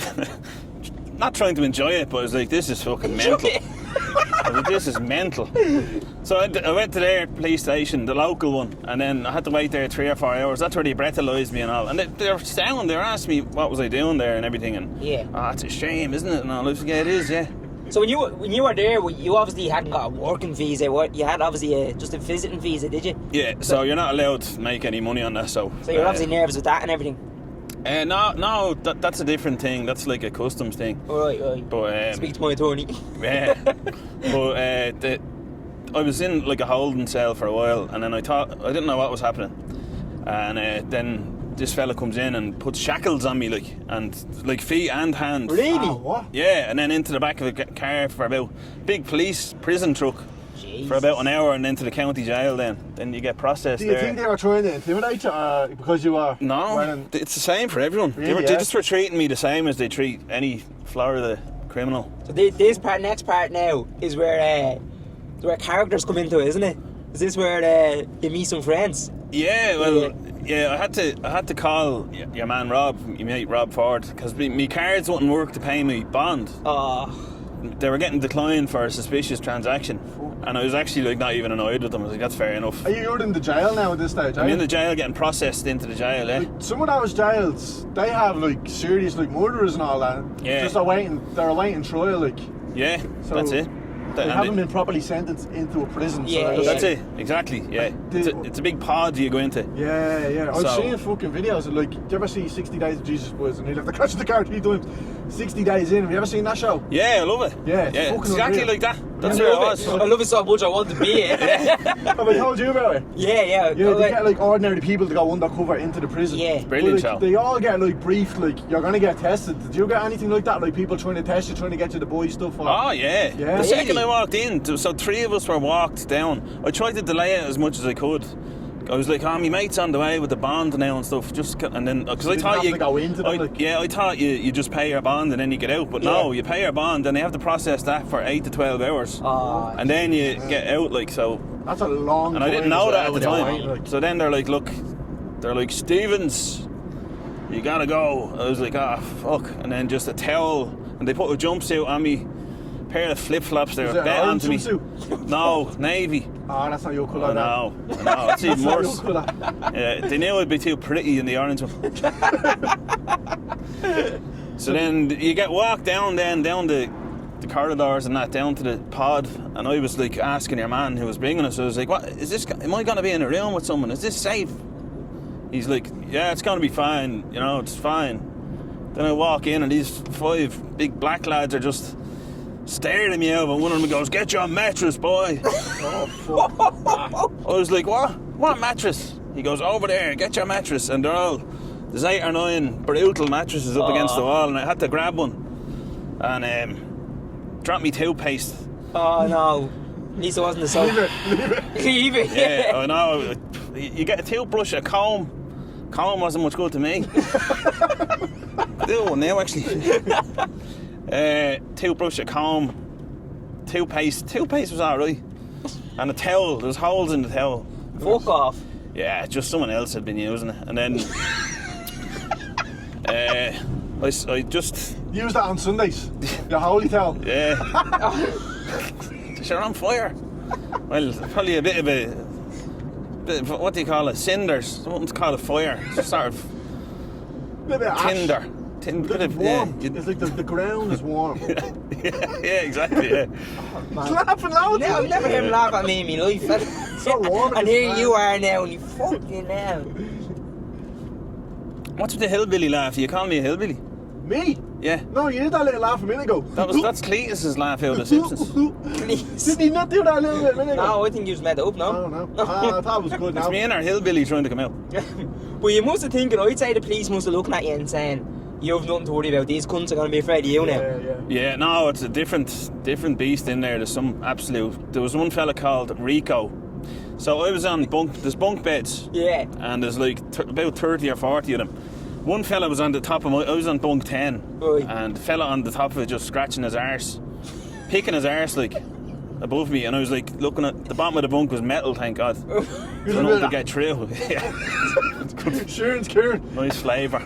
not trying to enjoy it, but I was like, this is fucking mental. I was like, this is mental. So I went to their police station, the local one, and then I had to wait there 3 or 4 hours. That's where they breathalyzed me and all. And they were sound. They were asking me what was I doing there and everything. And it's a shame, isn't it? And all. Yeah, it is. Yeah. So when you were there, you obviously hadn't got a working visa. You had obviously just a visiting visa, did you? Yeah. So you're not allowed to make any money on that. So you're obviously nervous with that and everything. No, that's a different thing. That's like a customs thing. Right. But speak to my attorney. Yeah. But I was in like a holding cell for a while, and then I didn't know what was happening, and then this fella comes in and puts shackles on me, like feet and hands. Really? What? Yeah, and then into the back of a car for about big police prison truck. Jesus. For about an hour, and then to the county jail. Then you get processed. Do you there. think they were trying to intimidate you because you were No, wearing... it's the same for everyone. Really, They just were treating me the same as they treat any Florida criminal. So this next part now is where characters come into it, isn't it? Is this where you meet some friends? Yeah, well, yeah. I had to call your man Rob, your mate Rob Ford, because me cards wouldn't work to pay me bond. They were getting declined for a suspicious transaction, and I was actually like not even annoyed with them. I was like, that's fair enough. Are you in the jail now at this stage? I'm in the jail, getting processed into the jail. Yeah. Like, some of those jails, they have like serious like murderers and all that. Yeah. Just they're awaiting trial, like. Yeah, So that's it. They haven't been properly sentenced into a prison. Yeah, so That's it, exactly. Yeah, it's a big pod you go into. Yeah. I was So- seeing fucking videos of like, do you ever see 60 Days of Jesus Boys? And he'll have to catch the car 3 times. 60 days in. Have you ever seen that show? Yeah, I love it. Yeah, it's yeah, fucking exactly unreal. like that. That's I where it love was. it. I love it so much. I want to be it. Have I told you about it? Yeah. Yeah, they get like ordinary people to go undercover into the prison. Yeah. Brilliant But, like, show. they all get like briefed, like you're gonna get tested. Did you get anything like that? Like people trying to test you, trying to get you to buy stuff? Or... Oh yeah. Yeah. The second Really? I walked in, so 3 of us were walked down. I tried to delay it as much as I could. I was like, my mate's on the way with the bond now and stuff. And then because I didn't thought have you to go into them, like... I thought you just pay your bond and then you get out. But no, you pay your bond and they have to process that for 8 to 12 hours, and then you get out. Like so. That's a long. And I didn't time know as that at well the when you're time. waiting, like. So then they're like, Stevens, you gotta go. I was like, fuck. And then just a towel, and they put a jumpsuit on me, pair of flip flops. They Is were it bet an onto me. orange swimsuit? No, navy. Oh, that's not your colour. Oh, no, that's even That's worse. not your colour. Yeah, they knew I'd be too pretty in the orange one. So then you get walked down the corridors and that down to the pod, and I was like asking your man who was bringing us. I was like, "What is this? Am I gonna be in a room with someone? Is this safe?" He's like, "Yeah, it's gonna be fine. You know, it's fine." Then I walk in and these 5 big black lads are just staring at me over. One of them goes, "Get your mattress, boy." Oh, fuck. I was like, what mattress? He goes, "Over there, get your mattress." And there's 8 or 9 brutal mattresses up against the wall, and I had to grab one and drop me toothpaste. Oh no. At least it wasn't the soap. Leave it. Yeah, I know. You get a toothbrush, a comb. Comb wasn't much good to me. I do one now, actually. Toothbrush, a comb, toothpaste. Toothpaste was alright. And a towel. There was holes in the towel. Fuck off. Yeah, just someone else had been using it. And then I just... Use that on Sundays. Your holy towel. Yeah. Sure, on fire. Well, probably a bit of what do you call it? Cinders. I wouldn't call it fire. It's just sort of Bit of ash. tinder. Bit of, warm. yeah, It's like the ground is warm. yeah, exactly. Yeah. He's laughing loud. I've never heard him laugh at me in my life. So warm. And here you are now, and you fucking hell. What's with the hillbilly laugh? You call me a hillbilly? Me? Yeah. No, you did that little laugh a minute ago. That's Cletus's laugh out of The Simpsons. Please. Did he not do that a little bit a minute ago? No, I think you just made it up, I no? don't know. I thought it was good now. It's me and our hillbilly trying to come out. Well, you must have thinking, I'd say the police must have looking at you and saying, "You have nothing to worry about, these cunts are going to be afraid of you now." Yeah. Yeah, no, it's a different beast in there. There was one fella called Rico. So I was on there's bunk beds. Yeah. And there's like about 30 or 40 of them. One fella was on the top of I was on bunk 10. Right. And the fella on the top of it just scratching his arse. Picking his arse like above me, and I was like looking at the bottom of the bunk was metal, thank God. So nothing to get through. Yeah. Sure, it's Kieran. Nice flavour.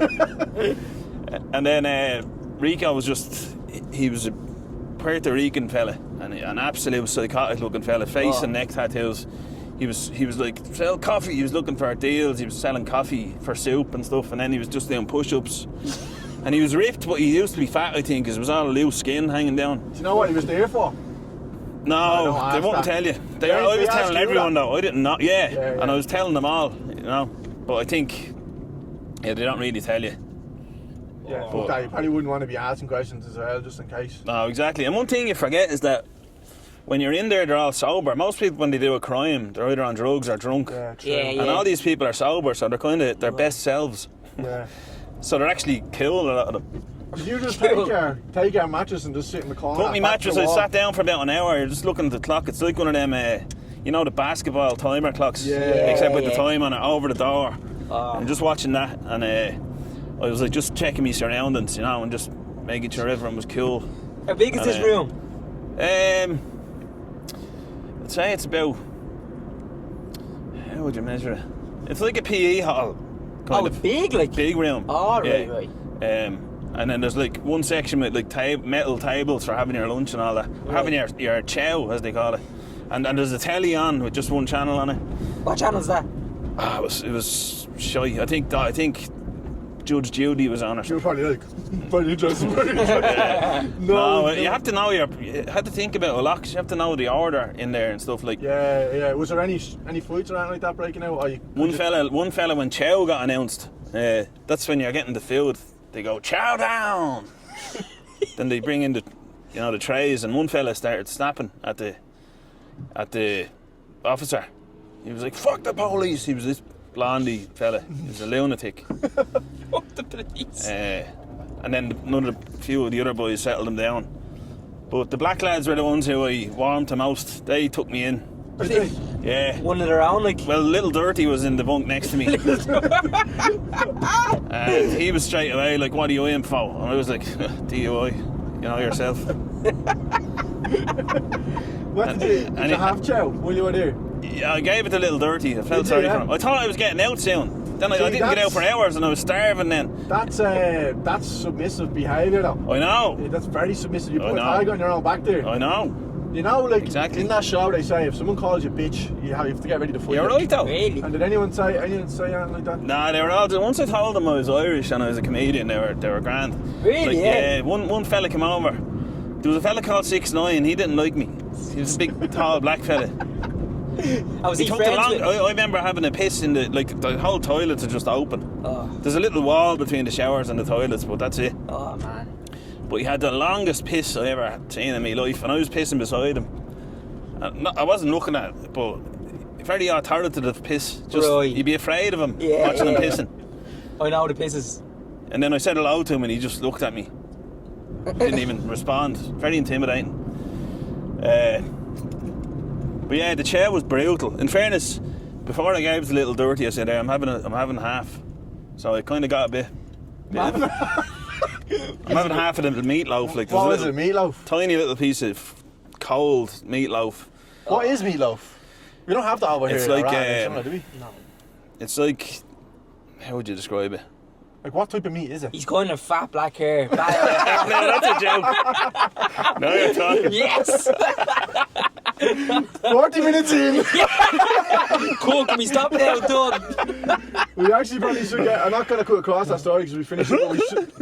And then Rico was just, he was a Puerto Rican fella, and an absolute psychotic looking fella, face and neck tattoos. He was like sell coffee. He was looking for deals. He was selling coffee for soup and stuff, and then he was just doing push-ups. And he was ripped, but he used to be fat, I think, because it was all loose skin hanging down. Do you know what he was there for? No, they wouldn't tell you. I was telling everyone though. I didn't know. Yeah, and I was telling them all, you know. But I think, they don't really tell you. Yeah, you probably wouldn't want to be asking questions as well, just in case. No, exactly. And one thing you forget is that when you're in there, they're all sober. Most people, when they do a crime, they're either on drugs or drunk. Yeah, true. And all these people are sober, so they're kind of their best selves. Yeah. So they're actually cool, a lot of them. Did you just take your mattress and just sit in the corner? Took my mattress, I sat down for about an hour, you're just looking at the clock. It's like one of them, you know, the basketball timer clocks, except with the time on it over the door. And just watching that, and I was like just checking my surroundings, you know, and just making sure everyone was cool. How big is this room? I'd say it's about, how would you measure it? It's like a PE hall. Kind of big, like? Big room. Oh, right. And then there's like one section with like metal tables for having your lunch and all that. Right. Having your chow, as they call it. And there's a telly on with just one channel on it. What channel's that? It was shy. I think Judge Judy was on it. You were probably like, very interesting. No, you have to know you had to think about a lot, 'cause you have to know the order in there and stuff like. Yeah. Was there any fights or anything like that breaking out? One fella when chow got announced, that's when you're getting the food. They go chow down. Then they bring in the trays, and one fella started snapping at the officer. He was like, "Fuck the police!" He was this blondie fella. He was a lunatic. Fuck the police. And then a few of the other boys settled him down. But the black lads were the ones who I warmed the most. They took me in. Yeah. One of their own, like. Well, Little Dirty was in the bunk next to me. And he was straight away like, "What are you in for?" And I was like, "DUI, you know yourself." What did you have chow while you were there? Yeah, I gave it to Little Dirty. I felt sorry for him. I thought I was getting out soon. Then I didn't get out for hours, and I was starving then. That's submissive behaviour though. I know. That's very submissive. You put a tag on your own back there. I know. You know, like exactly. In that show they say if someone calls you bitch, you have to get ready to fight. You're right though. Really? And did anyone say anything like that? Nah, they were all. Once I told them I was Irish and I was a comedian, they were grand. Really? Like, yeah. One fella came over. There was a fella called 6'9". He didn't like me. He was a big, tall black fella. Was he friends with? I remember having a piss in the whole toilets are just open. Oh. There's a little wall between the showers and the toilets, but that's it. Oh man. But he had the longest piss I ever seen in my life, and I was pissing beside him. I wasn't looking at it, but very authoritative piss. Just you'd be afraid of him watching him pissing. I know the pisses. And then I said hello to him, and he just looked at me. Didn't even respond. Very intimidating. But yeah, the chair was brutal. In fairness, before I gave it to Little Dirty, I said, "I'm having half." So I kind of got a bit. I'm having half of the meatloaf. Like, what is it, meatloaf? Tiny little piece of cold meatloaf. What is meatloaf? We don't have that over it's here. Like, do we? No. It's like, how would you describe it? Like, what type of meat is it? He's kind of fat, black hair. No, that's a joke. Now you're talking. Yes. 40 minutes in. Cool, can we stop now? Done. We actually probably should get. I'm not going to cut across that story because we finished it, but we should.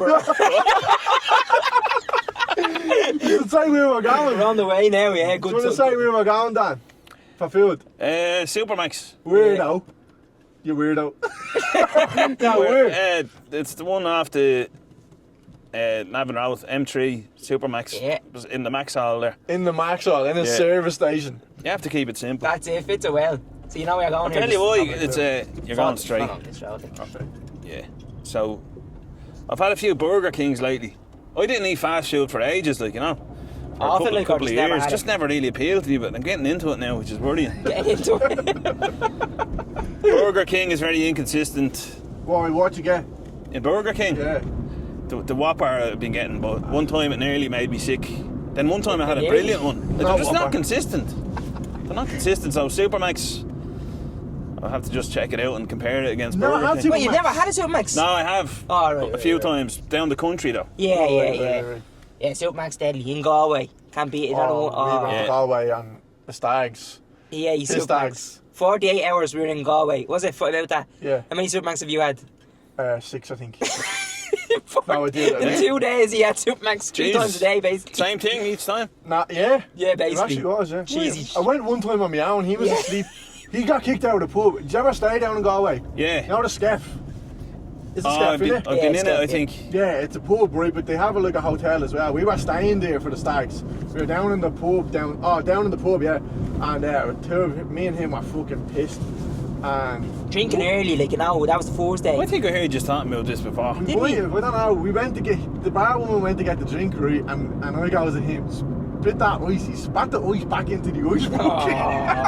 You should say where we're going. We're on the way now, yeah. Good. Do you want to say where we're going, Dan? For food? Supermax. Weirdo. You weirdo. No, where? It's the one off the Navan Road, M3 Supermax. Yeah. It was in the Max Hall there. In the Max Hall, in a service station. You have to keep it simple. That's it, fits it well. So you know where you're going. I'll tell you why, you're going straight. Okay. Yeah. So, I've had a few Burger Kings lately. I didn't eat fast food for ages, like, you know. For a couple of years. Just never really appealed to me, but I'm getting into it now, which is worrying. Getting into it. Burger King is very inconsistent. What'd you get? In Burger King? Yeah. The Whopper I've been getting, but one time it nearly made me sick. Then one time I had a brilliant one. They're just not consistent. They're not consistent, so Supermax, I'll have to just check it out and compare it against Burger King. Wait, you never had a Supermax? No, I have. Oh, right. A few times down the country though. Yeah. Yeah, Supermax deadly in Galway. Can't beat it. We went Yeah. to Galway on the Stags. Yeah, you The Supermax. Stags. 48 hours we were in Galway. Was it about that? Yeah. How many Supermax have you had? 6, I think. No, I did. In 2 days, he had Supermax 3 times a day, basically. Same thing each time. Yeah. Yeah, It basically. actually was, yeah. Cheesy. I went one time on my own. He was Yeah. asleep. He got kicked out of the pub. Did you ever stay down in Galway? Yeah. You know the Skeff? It's a Oh, Skeff, I've been, isn't I've it? been Yeah, in it, I it's think. Yeah, it's a pub, right? But they have a hotel as well. We were staying there for the Stags. We were down in the pub, down in the pub, yeah. And me and him were fucking pissed. And Drinking early, like, that was the first day. I think I heard you talking about this before. we Did we? I don't know. We went to get the bar woman went to get the drink, right? And I goes to him, spit that ice. He spat the ice back into the ice bucket.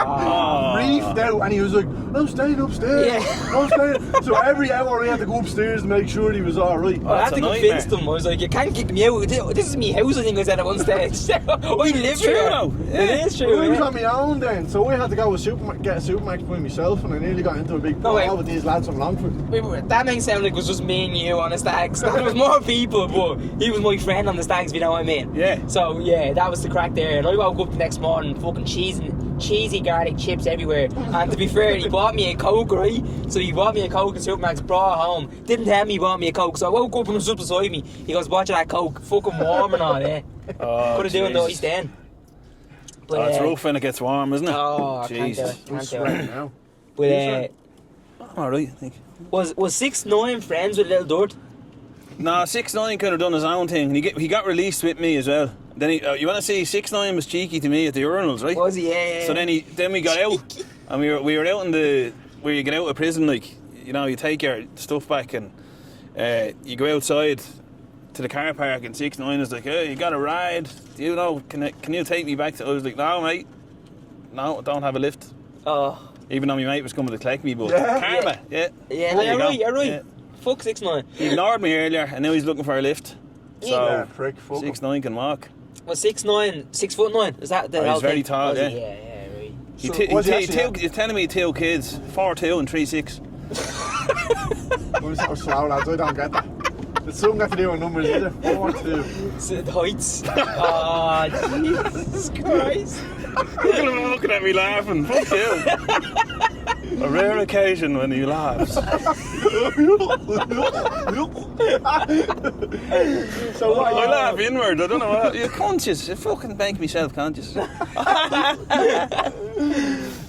Oh. Reefed out, and he was like, "I'm staying upstairs. Yeah. I'm staying." So every hour we had to go upstairs to make sure he was all right. I had That's to a convince nightmare. them. I was like, you can't kick me out. This is me house, I think I said at one stage. I live true, here. though. It is I true. was Yeah. on my own then, so I had to go get a Supermax by myself, and I nearly got into a big No, wait. brawl with these lads from Longford. That makes it sound like it was just me and you on the Stags. There was more people, but he was my friend on the Stags, if you know what I mean. Yeah. So, yeah, that was the crack there. And I woke up the next morning, fucking cheesy garlic chips everywhere. And to be fair, he bought me a Coke, right? So he bought me a Coke and Supermax, brought it home. Didn't tell me he bought me a Coke, so I woke up and he was up beside me. He goes, watch that Coke, fucking warm and all, eh? Oh, Could have done the Jesus. ice then. But, Oh, it's rough when it gets warm, isn't it? Oh, I can't do Jesus. it. I'm Can't do sweating it. now. But, Alright, I think. was 6ix9ine friends with Little Dirt? Nah, 6ix9ine could have done his own thing. He got released with me as well. Then you want to see 6ix9ine was cheeky to me at the urinals, right? Was he? Yeah. So then we got out, and we were out in the where you get out of prison, like, you know, you take your stuff back and you go outside to the car park, and 6ix9ine is like, hey, you got a ride? Do you know? Can you take me back to? I was like, no, mate, no, I don't have a lift. Oh. Even though my mate was coming to collect me, but Yeah. karma, yeah. Yeah, There you go. you're right. Yeah. Fuck 6ix9ine. He ignored me earlier, and now he's looking for a lift. So Yeah, prick, fuck him. 6ix9ine can walk. Was 6'9", 6'9"? Is that the Oh, he's whole very thing? tall, Was he? yeah. Yeah, right. So, was he actually- He's telling me 2 kids, 4'2" and 3'6". We're so slow, lads. I don't get that. It's something got to do with numbers, is it? 4-2. So the heights. Oh, Jesus Christ. Look at him looking at me laughing. Fuck you. A rare occasion when he laughs. So what? I laugh inward. I don't know what. You're conscious. You fucking make me self-conscious.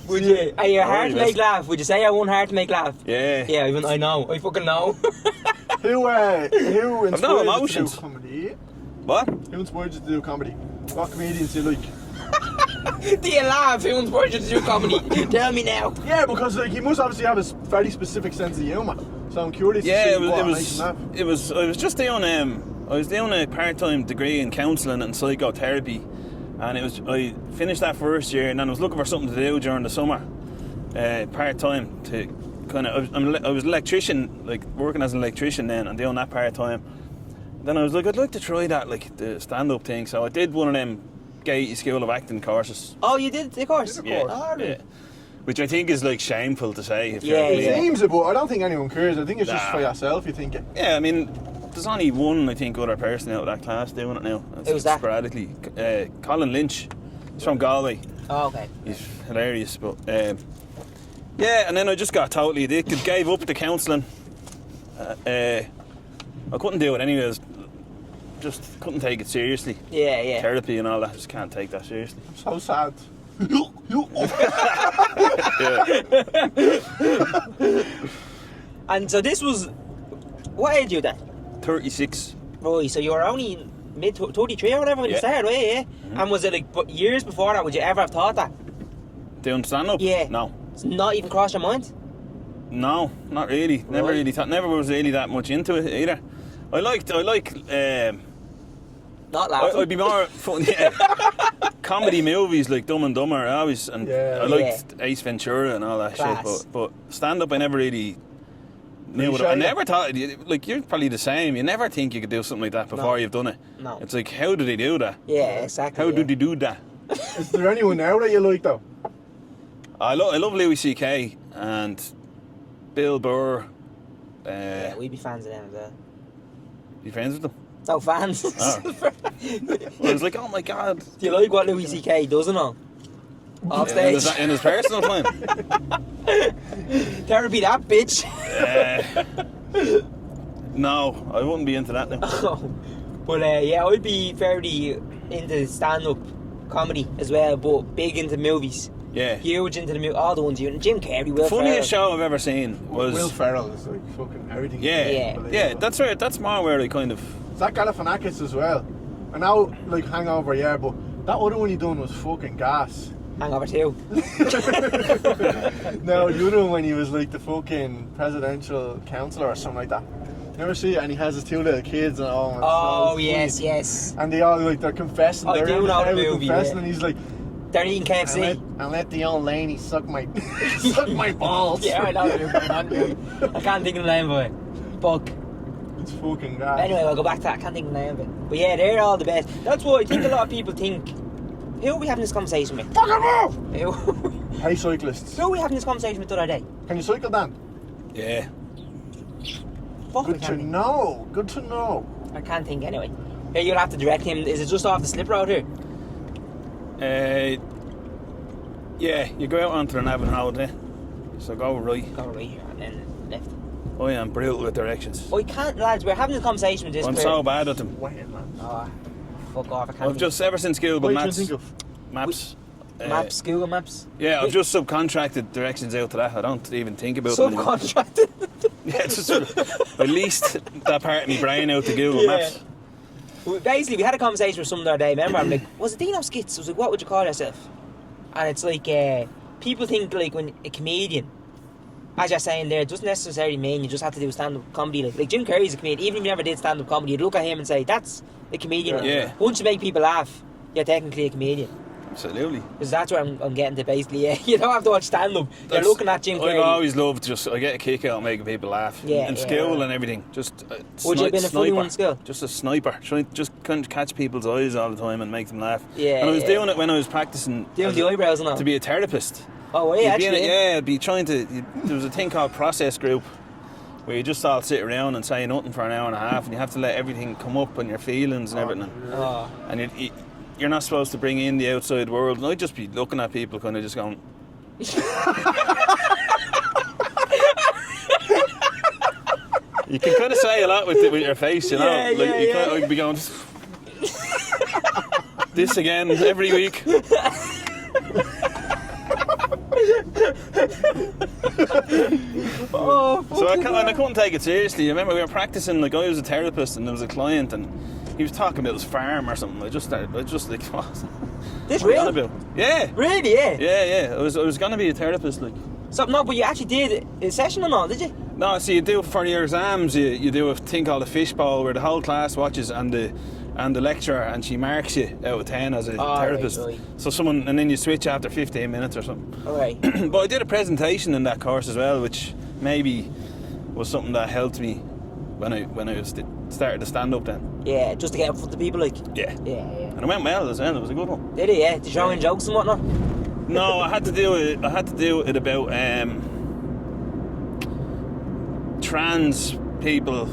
Would you? Are you hard Alright, to make laugh? Would you say I won't hard to make laugh? Yeah. Yeah, even I know. I fucking know. Who inspired no you to emotions. do comedy? What? Who inspired you to do comedy? What comedians do you like? Do you laugh? Who inspired you to do comedy? Tell me now. Yeah, because like he must obviously have a very specific sense of humour. So I'm curious Yeah, to see it what was. makes him laugh. It was. I was just doing. I was doing a part-time degree in counselling and psychotherapy, and it was. I finished that first year, and then I was looking for something to do during the summer, part-time to kind of. I was an electrician, like working as an electrician then, and doing that part-time. Then I was like, I'd like to try that, like the stand-up thing. So I did one of them Gaiety School of Acting courses. Oh, you did, of course. Of Yeah, course. Oh, really? yeah. Which I think is like shameful to say. If Yeah, you're It yeah. seems it, but I don't think anyone cares. I think it's just Nah. for yourself. You think it. Yeah, I mean, there's only one, I think, other person out of that class doing it now. That's Who's that? sporadically. Colin Lynch. He's from Galway. Oh, okay. He's hilarious, but yeah. And then I just got totally addicted. Gave up the counselling. I couldn't do it anyways. Just couldn't take it seriously. Yeah, yeah. Therapy and all that. Just can't take that seriously. So sad. And so this was. What age are you then? 36. Right, so you were only mid 33 or whatever when you Yeah. started, right? Yeah. And was it like years before that? Would you ever have thought that? Doing stand-up? Yeah. No. It's not even crossed your mind? No, not really. Never Right. really thought. Never was really that much into it either. I like. Not laughing. I'd be more fun. Yeah. Comedy movies like Dumb and Dumber. I always and Yeah. I liked Ace Ventura and all that Class. shit. But stand-up, I never really knew what. Sure, I yeah. never thought. Like you're probably the same. You never think you could do something like that before No. you've done it. No. It's like, how do they do that? Yeah, exactly. How yeah. do they do that? Is there anyone now that you like though? I love Louis C.K. and Bill Burr. Yeah, we'd be fans of them as well. You friends with them? No fans. Oh. I was like, oh my god. Do you like what Louis C.K. does and all? Off stage. In his personal time. Therapy that bitch. No, I wouldn't be into that now. But yeah, I'd be fairly into stand-up comedy as well, but big into movies. Yeah. Huge into the movie, all the ones you and Jim Carrey, Will Funniest Ferrell. show I've ever seen was Will Ferrell is like fucking everything. Yeah. That's more where I kind of. Zach Galifianakis as well. I know, like Hangover, yeah, but that other one he done was fucking gas. Hangover 2. No, the other one when he was like the fucking presidential counselor or something like that. You ever see it? And he has his 2 little kids and all. And Oh, so yes, funny. yes. And they all like they're confessing. I They're do in know the hell movie, confessing, yeah. and he's like, They're eating KFC. and let the old lady suck my suck my balls. Yeah, I know. I can't think of the name of it. Fuck. It's fucking gas. Anyway, I'll go back to that. I can't think of the name of it. But yeah, they're all the best. That's why I think a lot of people think, who are we having this conversation with? Fucking move! Who Hey cyclists, are we having this conversation with the other day? can you cycle, Dan? Yeah. Fuck, I Good can't to think. know. Good to know. I can't think anyway. Yeah, you'll have to direct him. Is it just off the slip road here? Yeah, you go out onto the Navan Road there. So go right. Go right here and then left. I am brutal with directions. I can't, lads. We're having this conversation with this. I'm pair. so bad at them. Wait, man. Oh, fuck off! I can't. I've think. just ever since school, What but are you trying maps. to think of? Maps. Maps, Google Maps. Yeah, I've just subcontracted directions out to that. I don't even think about them anymore. Subcontracted. Yeah, just at least that part of my brain out to Google Yeah. Maps. Basically, we had a conversation with someone the other day. Remember, I'm like, was it Dino Skits? I was like, what would you call yourself? And it's like, people think like when a comedian, as you're saying there, it doesn't necessarily mean you just have to do stand-up comedy. Like Jim Carrey's a comedian. Even if you never did stand-up comedy, you'd look at him and say, that's a comedian. Yeah. Once you make people laugh, you're technically a comedian. Absolutely. Because that's where I'm getting to basically, yeah. You don't have to watch stand-up. You're looking at Jim Carrey. I've always loved I get a kick out of making people laugh. Yeah, in yeah. school and everything. Just Would you have been a funny sniper. one in school? Just a sniper. Just couldn't catch people's eyes all the time and make them laugh. Yeah, And I was yeah. doing it when I was practicing Doing the eyebrows and all. to be a therapist. Oh, well, yeah, You'd be in actually. it, I'd be trying to. There was a thing called process group, where you just all sit around and say nothing for an hour and a half, and you have to let everything come up and your feelings and everything. Oh. And you're not supposed to bring in the outside world. And I'd just be looking at people, kind of just going. You can kind of say a lot with your face, you know. Yeah, like yeah, you yeah. I'd be going. This again every week. Oh, So I couldn't take it seriously. I remember we were practicing, like I was a therapist and there was a client and he was talking about his farm or something. I just like, what? This What are you on real? about? Yeah. Really, yeah. Yeah. I was gonna be a therapist, like. So, no, but you actually did a session and all, did you? No, so you do for your exams. You do a thing called a fishbowl where the whole class watches and the lecturer, and she marks you out of 10 as a therapist. Right. So and then you switch after 15 minutes or something. Alright. But I did a presentation in that course as well, which maybe was something that helped me when I started to stand up then. Yeah, just to get up for the people, like. Yeah. Yeah. And it went well as well. It was a good one. Did it, yeah? Did you throw in jokes and whatnot? No, I had to do it about trans people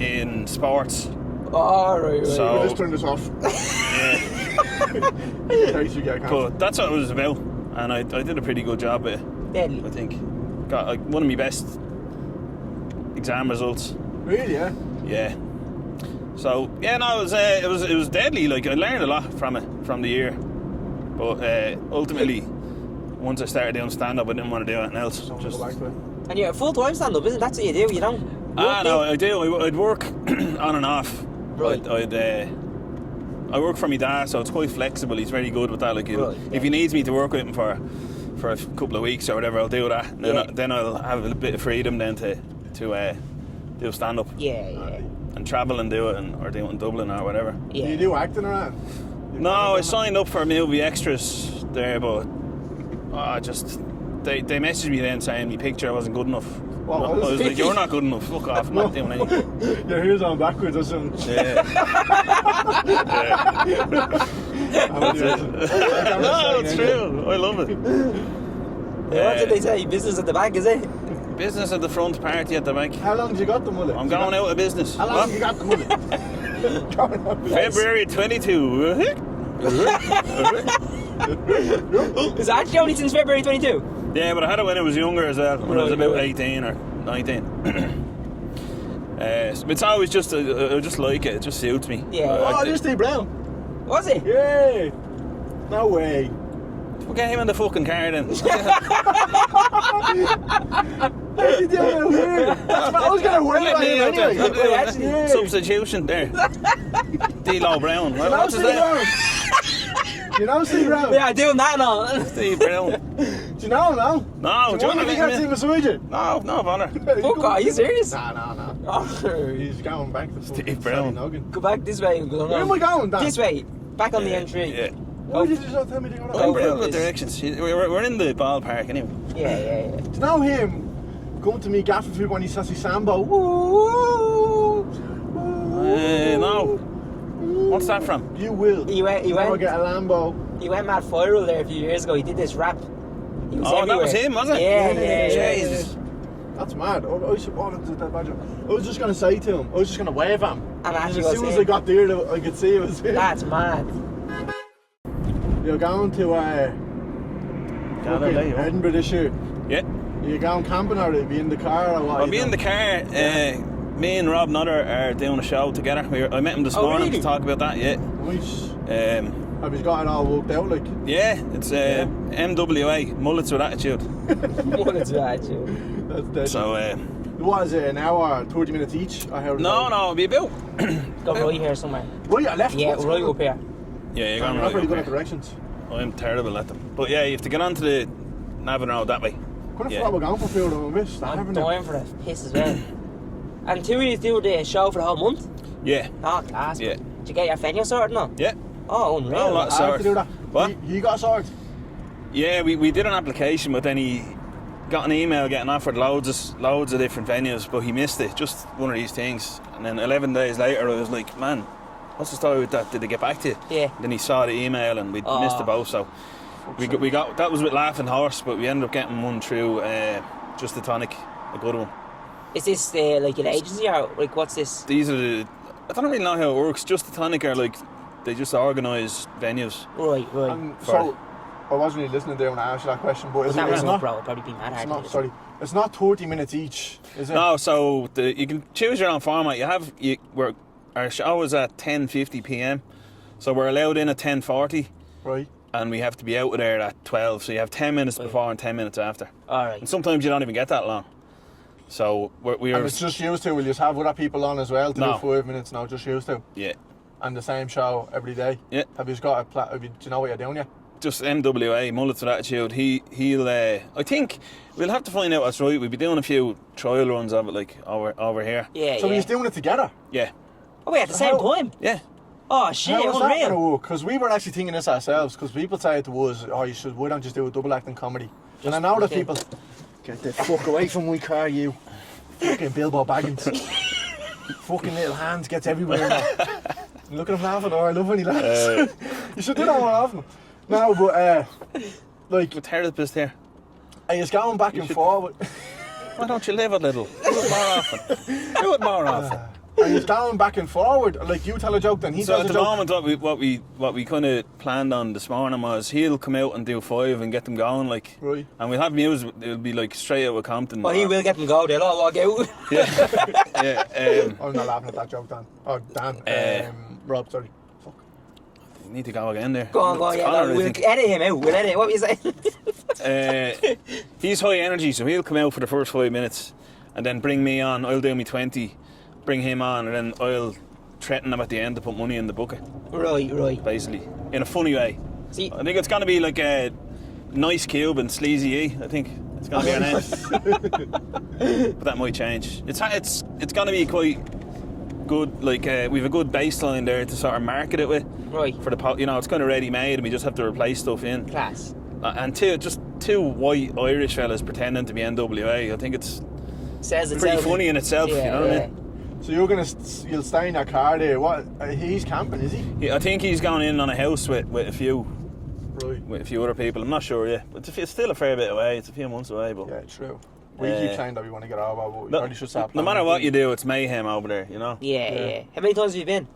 in sports. Oh, right. So- We'll just turn this off. Yeah. In case you get cancelled. But that's what it was about, and I did a pretty good job at it, Deadly. I think. Got like one of my best exam results. Really, yeah? Yeah. So yeah, no, it was deadly. Like I learned a lot from it, from the year. But ultimately, once I started doing stand up, I didn't want to do anything else. So Just go back to it. And you're a full-time stand-up, isn't it? That's what you do, you don't... no, I do. I'd work on and off. Right. I work for my dad, so it's quite flexible. He's very good with that. Like, Right, if he needs me to work with him for a couple of weeks or whatever, I'll do that. And Yeah. then I'll have a bit of freedom then to do stand up Yeah. and travel and do it, or do it in Dublin or whatever. Yeah. Do you do acting around? No, I signed up for movie extras there, but they messaged me then saying my picture wasn't good enough. What I was was it? like, you're not good enough. Fuck off. I'm not doing anything. Your hair's on backwards or something. Yeah. No, it's true. I love it. What did they say? Business at the back, is it? Business at the front, party at the back. How long have you got the mullet? I'm going out of business. How long What? have you got the mullet? February 22. It's actually only since February 22. Yeah, but I had it when I was younger as well, when I was about 18 or 19. It's always just, I just like it just suits me. Yeah. Oh, just Steve Brown. Was it? Yeah. No way. We'll get him in the fucking car then. What are you doing out here? I was going to worry about him anyway. Substitution there. D-Lo Brown. What's his name? Do you know Steve Brown? Yeah, doing that now. Steve Brown. Do you know him now? No, Do you want to get Steve beside you? No bother. Fuck, are you serious? Nah. Oh, He's going back to Steve Brown. go back this way. Where am I going, Dan? This way. Back on the M3. Yeah. Why did you just tell me to go Go down? for We're in the this. directions. We're in the ballpark anyway. Yeah. Do you know him going to me gaffing food when he says he's Sambo? Woo! No. What's that from? You will. He went Never get a Lambo. mad viral there a few years ago. He did this rap. He was Oh, that was everywhere. him, was it? Yeah. Jesus. That's mad. I was just going to say to him, I was just going to wave at him. And actually as soon as I got there, I could see it was him. That's mad. You're going to Canada, yeah. Edinburgh this year. Yeah. Are you going camping or will you be in the car or what? I'll be in the car. Me and Rob Nutter are doing a show together. I met him this morning really? to talk about that. Yeah. Nice. Have you got it all worked out like? Yeah, it's MWA, Mullets with Attitude. What is that, That's dead. So, what is it, an hour, 30 minutes each? I heard. no, it'll be about. Got right here somewhere. Right, I left. Yeah, What's right going up here. Yeah, you're on? going I'm not right very up good at there. directions. I'm terrible at them. But yeah, you have to get onto the Navan Road that way. Couldn't Yeah. forgot we're going for food, I'm a bit I'm starving now. dying for the piss as well. And two of you do the show for the whole month? Yeah. Oh, class. Yeah. Did you get your venue sorted now? Yeah. Oh, unreal. Oh, lots. I have to do that. What? You got a sword? Yeah, we did an application, but then he got an email getting offered loads of different venues, but he missed it. Just one of these things. And then 11 days later, I was like, man, what's the story with that? Did they get back to you? Yeah. Then he saw the email and we missed the boat, so we got that was with Laughing Horse, but we ended up getting one through Just the Tonic, a good one. Is this like an agency or like what's this? These are I don't really know how it works. Just the Tonic are like, they just organise venues. Right. So, I wasn't really listening there when I asked you that question, but But that it's was not. bro, it'd probably be mad It's hard. not. Sorry, it's not 30 minutes each, is it? No, so you can choose your own format. Our show is at 10:50 p.m, so we're allowed in at 10:40, Right. and we have to be out of there at 12. So you have 10 minutes before and 10 minutes after. Alright. And sometimes you don't even get that long. So we're And it's just used to. Will you just have other people on as well to No. do 5 minutes? No, just used to. yeah, And the same show every day. Yeah. Have you got a do you know what you're doing yet? just MWA, Mullets with Attitude. He'll I think we'll have to find out what's right. We'll be doing a few trial runs of it, like over here. Yeah. So we're doing it together. Yeah, Oh wait, at the same time? yeah. Oh shit, How is that going to unreal. work? Because we were actually thinking this ourselves. Because people say to us, "Oh, why don't you just do a double acting comedy?" And I know that people get the fuck away from my car, you fucking Bilbo Baggins. Fucking little hands gets everywhere now. Look at him laughing. Oh, I love when he laughs. You should do that more often. No, but like, With therapist here. are you going back and should- forward? Why don't you live a little? Do it more often. Do it more often. Are you going back and forward? Like you tell a joke, then he So tells at a the joke. moment, what we kind of planned on this morning was he'll come out and do 5 and get them going, like, Right. and we'll have music. It'll be like straight out of Compton. Oh, he will get them go, they'll all walk out. Yeah. I'm not laughing at that joke, Dan. Oh, Dan. Rob, sorry. Fuck. You need to go again there. Go on, It's yeah. Connor, No, I we'll think. edit him out. We'll edit. What were you saying? He's high energy, so he'll come out for the first 5 minutes, and then bring me on. I'll do me 20, bring him on, and then I'll threaten him at the end to put money in the bucket, Right. basically, in a funny way. See, I think it's going to be like a Nice Cube and Sleazy E. I think it's going to be our name. But that might change. It's going to be quite good. Like we've a good baseline there to sort of market it with. right. For the it's kind of ready made, and we just have to replace stuff in. Class. And two white Irish fellas pretending to be NWA. I think it's Says pretty itself. funny in itself. Yeah, You know what I mean? So you'll stay in your car there. What? He's camping, is he? Yeah, I think he's going in on a house with a few Right. other people. I'm not sure yet, but it's still a fair bit away. It's a few months away, but Yeah, true. We keep saying that we want to get over, but we probably should start no planning. matter what you do, it's mayhem over there. You know. Yeah. How many times have you been?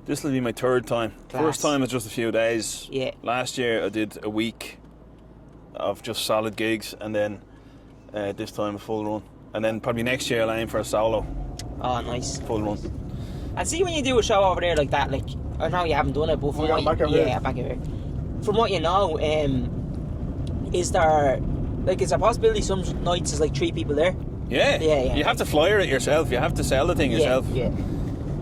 This will be my third time. Class. First time was just a few days. Yeah. Last year I did a week of just solid gigs, and then this time a full run. And then probably next year I'll aim for a solo Oh, nice. full run. And see, when you do a show over there like that, like, I know you haven't done it, but from what back over here. yeah, back over here. From what you know, is there a possibility some nights is like 3 people there? Yeah. Yeah. You have to flyer it yourself. You have to sell the thing yourself. Yeah.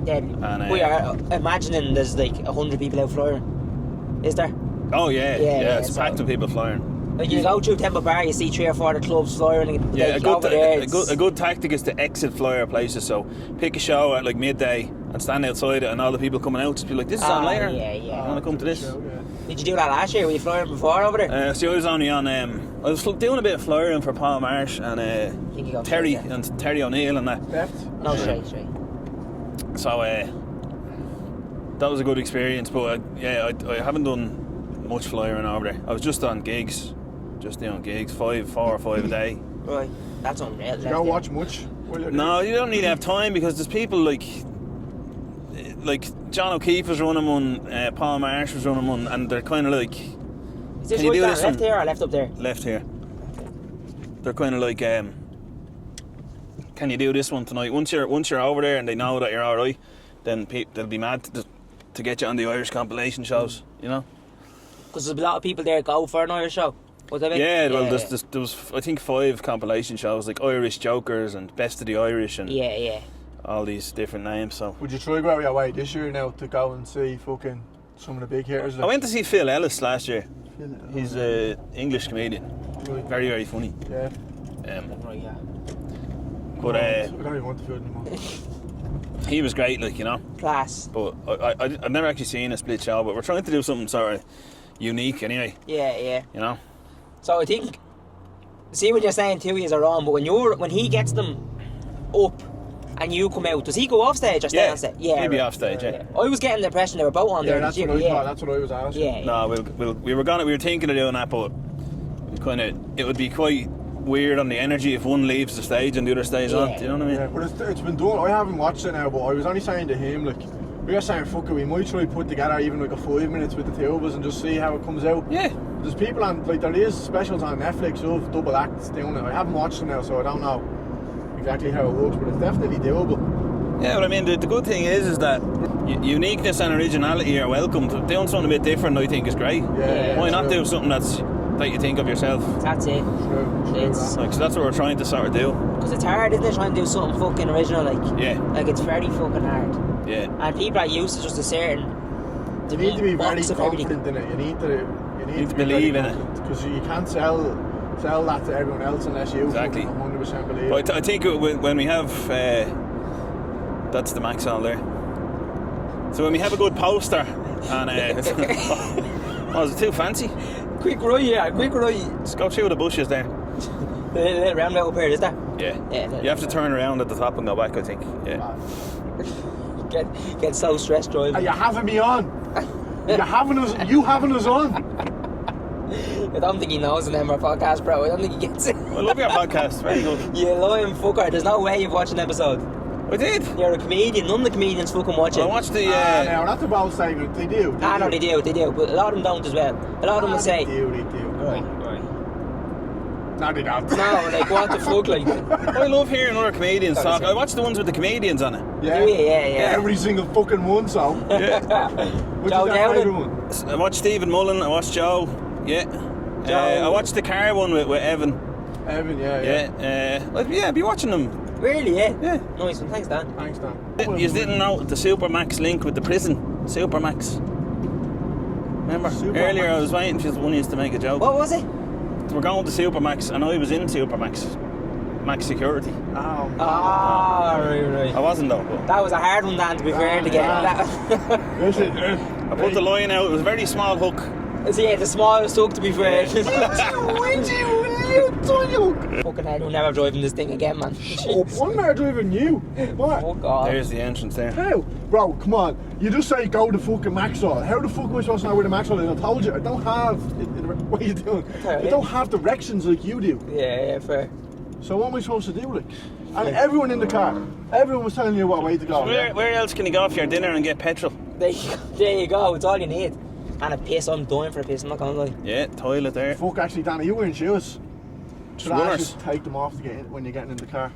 Then And, we are imagining there's like 100 people out flying. Is there? Oh yeah. Yeah, It's so- packed with people flying. Like you go through Temple Bar, you see 3 or 4 of the clubs flying. And Yeah, like, over there, a good tactic is to exit flyer places. So pick a show at like midday and stand outside it, and all the people coming out just be like, "This is on later. Yeah. I want to come to this." Did you do that last year? Were you flying before over there? So I was only on. I was doing a bit of flyering for Paul Marsh and think you got Terry straight, yeah. and Terry O'Neill and that. Left. No, straight. So that was a good experience. But I haven't done much flyering over there. I was just on gigs, just doing gigs, 4 or 5 a day. Right, that's unreal. You don't watch much? No, you don't really have time because there's people like John O'Keefe was running one, Paul Marsh was running one, and they're kind of like, Is this can you right do down this left one? here or left up there? Left here. They're kind of like, can you do this one tonight? Once you're over there and they know that you're all right, then they'll be mad to get you on the Irish compilation shows, you know? Because there's a lot of people there go for an Irish show. What do I mean? Yeah, well, there was I think 5 compilation shows, like Irish Jokers and Best of the Irish and Yeah. all these different names. So Would you try go out your way this year now to go and see fucking some of the big hitters? I went to see Phil Ellis last year. Phil- He's an English comedian, Right. very very funny. Yeah. Right, yeah. But I don't even want to feel anymore. he was great, like, you know. Class. But I've never actually seen a split show, but we're trying to do something sort of unique anyway, Yeah. you know. So I think, see what you're saying, 2 years are wrong, but when he gets them up and you come out, does he go off stage or stay on stage? he'd be right. off stage, yeah. I was getting the impression they were both on Yeah, there. that's did what you? I thought. That's what I was asking. Yeah. No, we were thinking of doing that, but it would be quite weird on the energy if one leaves the stage and the other stays on. Yeah. Do you know what I mean? Yeah, but it's been done. I haven't watched it now, but I was only saying to him, like, we were saying, fuck it, we might try to put together even like a 5 minutes with the 2 of us and just see how it comes out. Yeah. There's people on, like, there is specials on Netflix of double acts doing it. I haven't watched them now, so I don't know exactly how it works, but it's definitely doable. Yeah, but I mean, the good thing is that uniqueness and originality are welcomed. Doing something a bit different, I think, is great. Yeah, Why not true. do something that you think of yourself? That's it. True. It's- Like, so that's what we're trying to sort of do. Because it's hard, isn't it, trying to do something fucking original, like. Yeah. Like, it's very fucking hard. Yeah. And people are used to just a certain. You need to be very box of everything. confident in it. You need to believe in it. Because you can't sell that to everyone else unless you Exactly. 100% believe But I think when we have that's the max on there. So when we have a good poster and oh, is it too fancy? Quick right. Just go through the bushes there. The little roundabout up here, is that? Yeah. Yeah. You have to turn around at the top and go back, I think. Yeah. Get so stressed driving. Are you having me on? You having us on? I don't think he knows the name of our podcast, bro. I don't think he gets it. I love your podcast. Very good. You lying fucker. There's no way you've watched an episode. I did. You're a comedian. None of the comedians fucking watch it. I watched the. Now, that's a bold statement. They do. No, they do. But a lot of them don't as well. A lot of them will say. They do. Right. No, they don't. No, like, what the fuck, like. I love hearing other comedians talk. I watch the ones with the comedians on it. Yeah. Yeah. Every single fucking one, so. Yeah. Which Joe is that Dowden. one? I watched Stephen Mullen. I watched Joe. Yeah. I watched the car one with Evan. Evan, yeah. I'd be watching them. Really, yeah? Yeah. Nice one. Thanks, Dan. Thanks, Dan. You didn't know the Supermax link with the prison. Supermax. Remember? Supermax. Earlier I was waiting for one used to make a joke. What was it? We're going to Supermax and I was in Supermax. Max Security. Oh, Ah, right. I wasn't though. But That was a hard one, Dan, to be fair, to get. yeah. Listen, I put the line out. It was a very small hook. Yeah, the smallest hook, to be fair. oh, Fucking hell, we're never driving this thing again, man. I'm not driving you. What? Oh, God. There's the entrance there. How? Bro, come on. You just say go to fucking Maxwell. How the fuck am I supposed to know where the Maxwell is? I told you, I don't have... What are you doing? I don't have directions like you do. Yeah, fair. So what am I supposed to do, like? And everyone in the car, everyone was telling you what way to go. Where else can you go for your dinner and get petrol? There you go. It's all you need. And a piss. I'm dying for a piss. I'm not gonna lie. Yeah, toilet there. Fuck, actually, Dan, are you wearing shoes? Just Should I runners. just take them off to get in, when you're getting in the car?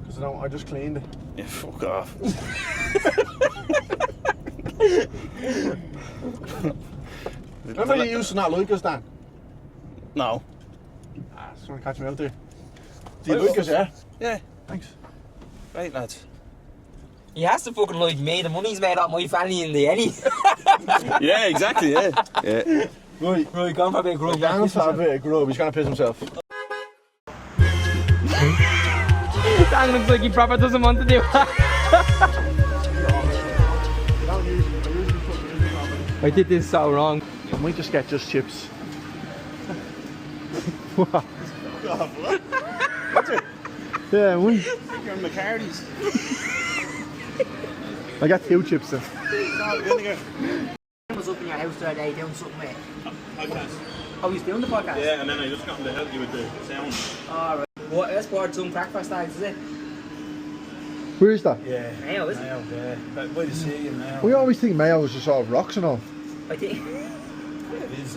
Because I just cleaned it. Yeah, fuck off. Remember you used to not like us, Dan? No. Just want to catch me out there. Do you like us, yeah? Yeah. Thanks. Right, lads. He has to fucking like me. The money's made up my fanny in the Eddie. Yeah, exactly, yeah. Yeah. Right. Right, go for a big grub. Dan's had a bit of grub, he's going to piss himself. Dan looks like he proper doesn't want to do it. I did this so wrong. I might just get just chips. What? Yeah, we. You're McCarty's. I got 2 chips then. I was up in your house the other day doing something with. Podcast. Oh, he's doing the podcast? Yeah, and then I just got him to help you with the sound. Alright. What else bought some crack for stags, is it? Where is that? Yeah. Mayo, is it? Mayo, yeah. That way to see you now. We always think Mayo is just all rocks and all. I think.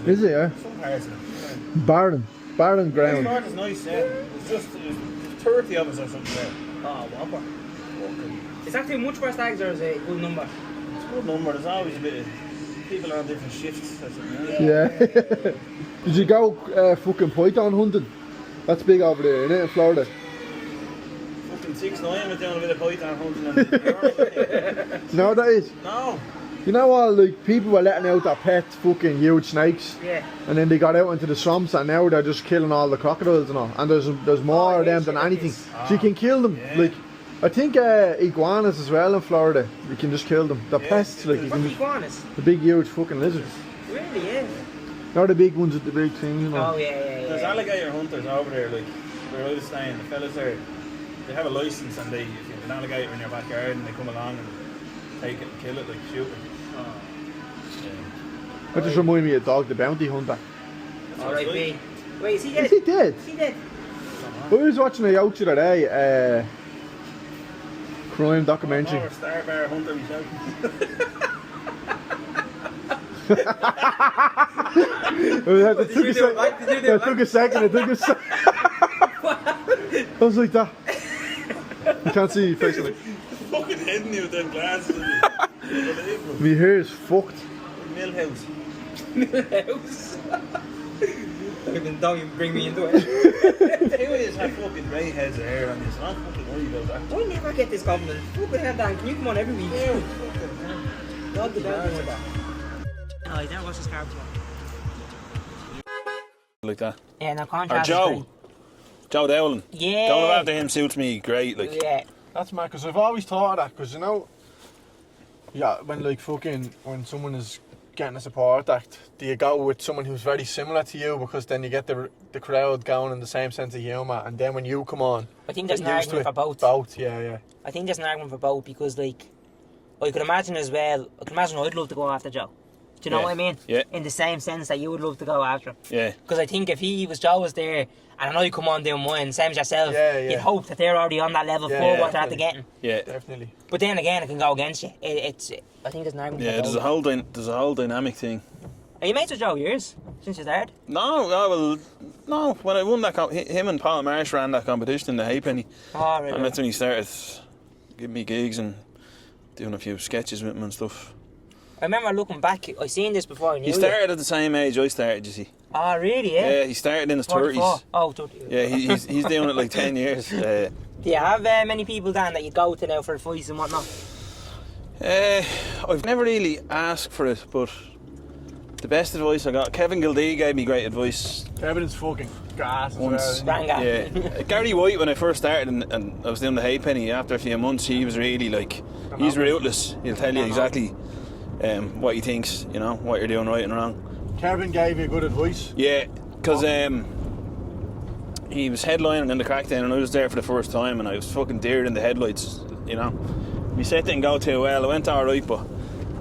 Is it, yeah? Some parts of it. Barren This ground. part is nice, yeah. It's just 30 of us or something there. Oh, whopper. Is that too much for stags or is it a good number? It's a good number. There's always a bit of people are on different shifts. Or something, Yeah. Did you go fucking python hunting? That's big over there, isn't it, in Florida? Fucking 6'9" with doing a bit of python hunting. And Do you know what that is? no. You know all like people were letting out their pet fucking huge snakes, Yeah. and then they got out into the swamps, and now they're just killing all the crocodiles and all. And there's more of them than anything. So you can kill them. Yeah. Like I think iguanas as well in Florida. You can just kill them. They're pests. Like you What can the iguanas? the big huge fucking lizards. Really, yeah. Not the big ones with the big things, you know. Oh, yeah. There's alligator hunters over there, like where I was staying. The fellas there, they have a license, and if you have an alligator in your backyard, and they come along and take it and kill it, like shoot it. That just remind me of Dog the Bounty Hunter. Alright, B. Wait, is he dead? Is he dead? Is he dead? I was watching a out today, crime documentary. Or Star Bar Hunter myself. It took a second. I was like that. You can't see your face. Like. Fucking hitting you with them glasses. Unbelievable. My hair is fucked. Millhouse. House. Don't even bring me into it. They always have fucking grey heads of hair on this. I'm not fucking worried about that. I never get this compliment. Fucking hell, Dan, can you come on every week? Yeah, Dog the Bounty Hunter. Oh, I never watched this Carpool. like that. Yeah, no Or contrast. Joe. Joe Dowling. Yeah. Going after him suits me great. Like. Yeah. That's mad, because I've always thought of that, because you know, yeah, when someone is getting a support act, do you go with someone who's very similar to you, because then you get the crowd going in the same sense of humour, and then when you come on, I think there's an get used to argument for both. Both, yeah. I think there's an argument for both because, like, I could imagine as well, I'd love to go after Joe. Do you know Yeah. what I mean? Yeah. In the same sense that you would love to go after him. Yeah. Because I think if Joe was there, and I know you come on doing mine, same as yourself, Yeah. you'd hope that they're already on that level Yeah, for yeah, what they're after definitely. getting. Yeah. Definitely. But then again, it can go against you. I think there's an argument Yeah, for there's both. a whole dynamic thing. Are you mates with Joe years? Since you started? No. When I won that, him and Paul Marsh ran that competition in the Halfpenny, Oh, really? and that's when he started giving me gigs and doing a few sketches with him and stuff. I remember looking back, I seen this before I knew He started at the same age I started, you see. Oh, really? Yeah. Yeah, he started in his 44. 30s. Oh, 30. Yeah, he's doing it like 10 years. Do you have many people, Dan, that you go to now for advice and whatnot? I've never really asked for it, but the best advice I got, Kevin Gildee gave me great advice Kevin's fucking gas as once. well. Ranga. Yeah, Gary White, when I first started and I was doing the Halfpenny, after a few months, he was really like, he's ruthless. He'll tell you exactly what he thinks, you know, what you're doing right and wrong. Kevin gave you good advice. Yeah, because he was headlining in the Crackdown and I was there for the first time and I was fucking deer in the headlights, you know. My set didn't go too well. I went alright, but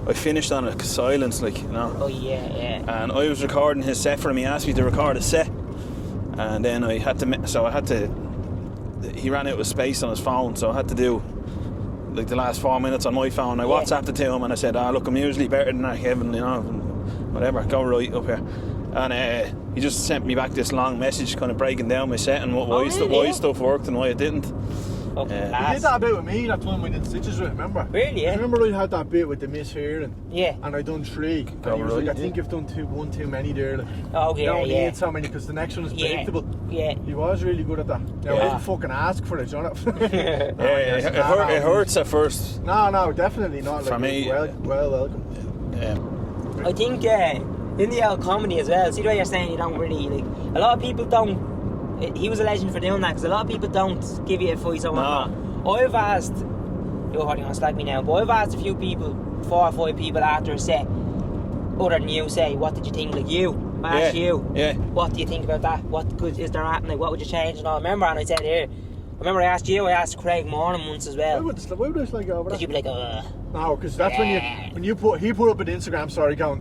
I finished on a silence, like, you know. Oh, yeah. And I was recording his set for him. He asked me to record a set, and then he ran out of space on his phone, so I had to do like the last 4 minutes on my phone. I WhatsApped it to him and I said, look, I'm usually better than that, Kevin, you know, whatever, go right up here. And he just sent me back this long message kind of breaking down my set and why stuff worked and why it didn't. He did that bit with me that time we did stitches with, remember? Really, yeah? I remember I had that bit with the miss here and I done 3. And he was like, I think you've done one too many there. Like, oh, yeah, you don't need so many because the next one is predictable. Yeah. He was really good at that. Now, I didn't fucking ask for it, Jonathan. It hurts at first. No, definitely not. Like, for me, well welcome. I think in the old comedy as well, see the way you're saying you don't really, like, a lot of people don't. He was a legend for doing that because a lot of people don't give you advice or whatnot. I've asked, you're probably going to slag me now, but I've asked a few people, 4 or 5 people after a set, other than you, say, what did you think? Like you, I asked you, what do you think about that? What good is there at? And like, what would you change and all? I remember, and I said here, I asked you, I asked Craig Morning once as well. Why would I slag over that? Did you be like, No, because that's when he put up an Instagram story going,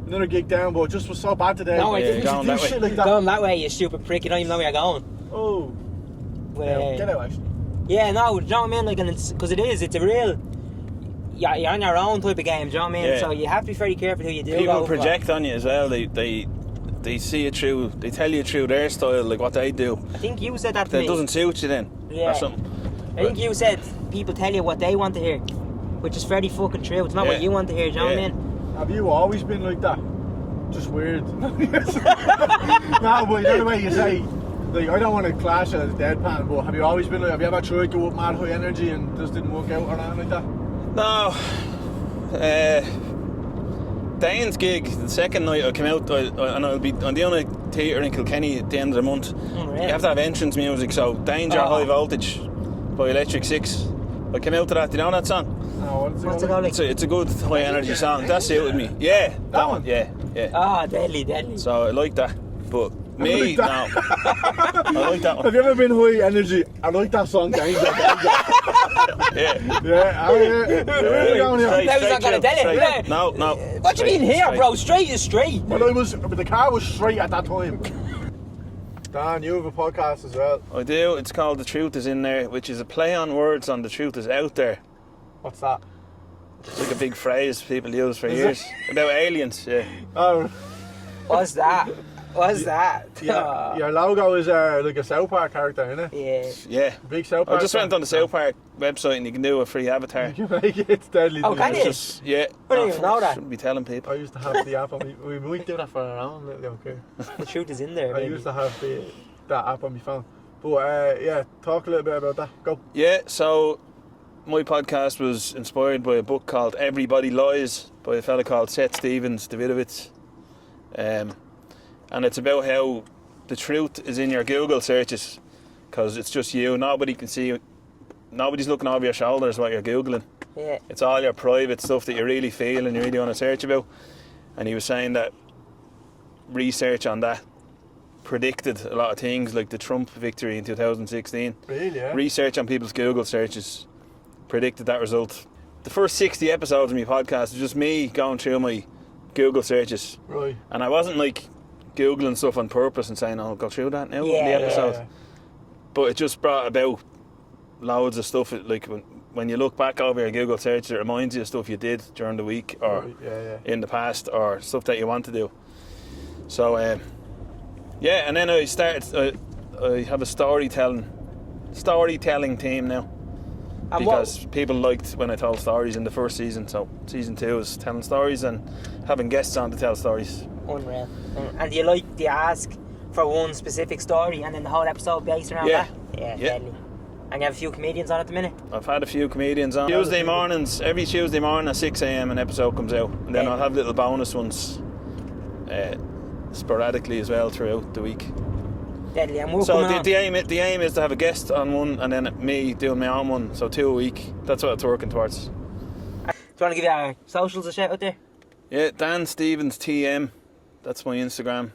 another gig down, but it just was so bad today. No, I didn't. Going that shit like that. Going that way, you stupid prick, you don't even know where you're going. Oh. Get out, actually. Yeah, no, do you know what I mean? Like, because it's a real, you're on your own type of game, do you know what I mean? Yeah. So you have to be very careful who you do. People project on you as well. They see it through, they tell you through their style, like what they do. I think you said that to me. That doesn't suit you then. Yeah. Or something. I think you said people tell you what they want to hear, which is very fucking true. It's not what you want to hear, do you know what I mean? Have you always been like that? Just weird. No, but you know the way you say, like, I don't want to clash it as deadpan, but have you always been like, have you ever tried to go up mad high energy and just didn't work out or anything like that? No. Dane's gig, the second night I came out, and I'll be on the only theatre in Kilkenny at the end of the month. Oh, really? You have to have entrance music, so Danger High Voltage by Electric Six. I came out to that. Do you know that song? No, what's it called? It's a good high energy song. That suited me. Yeah, that one. Yeah. Deadly. So I like that. But me, no. I like that one. Have you ever been high energy? I like that song, Danger. That was not going to tell you. No. What do you mean here, bro? Straight is straight. But the car was straight at that time. Dan, you have a podcast as well. I do. It's called The Truth Is In There, which is a play on words on The Truth Is Out There. What's that? It's like a big phrase people use for years. About aliens, yeah. Oh. What's that? Yeah, your logo is like a South Park character, isn't it? Yeah. Big South Park. I just went on the South Park website and you can do a free avatar. You can make it. It's deadly. Oh, can you? Yeah. I didn't even know that. Shouldn't be telling people. I used to have the app on me. We might do that for our own little okay. The Truth Is In There. I used to have that app on my phone. But talk a little bit about that. Go. Yeah, so my podcast was inspired by a book called Everybody Lies by a fella called Seth Stevens Davidovitz. And it's about how the truth is in your Google searches because it's just you. Nobody can see you. Nobody's looking over your shoulders while you're Googling. Yeah. It's all your private stuff that you really feel and you really want to search about. And he was saying that research on that predicted a lot of things, like the Trump victory in 2016. Really, yeah? Research on people's Google searches predicted that result. The first 60 episodes of my podcast was just me going through my Google searches. Right. And I wasn't like Googling stuff on purpose and saying, I'll go through that now in the episode. Yeah. But it just brought about loads of stuff. Like when you look back over your Google search, it reminds you of stuff you did during the week or in the past or stuff that you want to do. So, and then I started, I have a storytelling team now. Because people liked when I told stories in the first season, so season 2 is telling stories and having guests on to tell stories. Unreal. And do you ask for one specific story and then the whole episode based around that? Yeah, deadly. And you have a few comedians on at the minute? I've had a few comedians on. Tuesday mornings, every Tuesday morning at 6 a.m. an episode comes out. And then I'll have little bonus ones sporadically as well throughout the week. Deadly. And we're so the aim is to have a guest on one and then me doing my own one, so 2 a week. That's what it's working towards. Do you want to give our socials a shout out there? Yeah, Dan Stevens TM, that's my Instagram.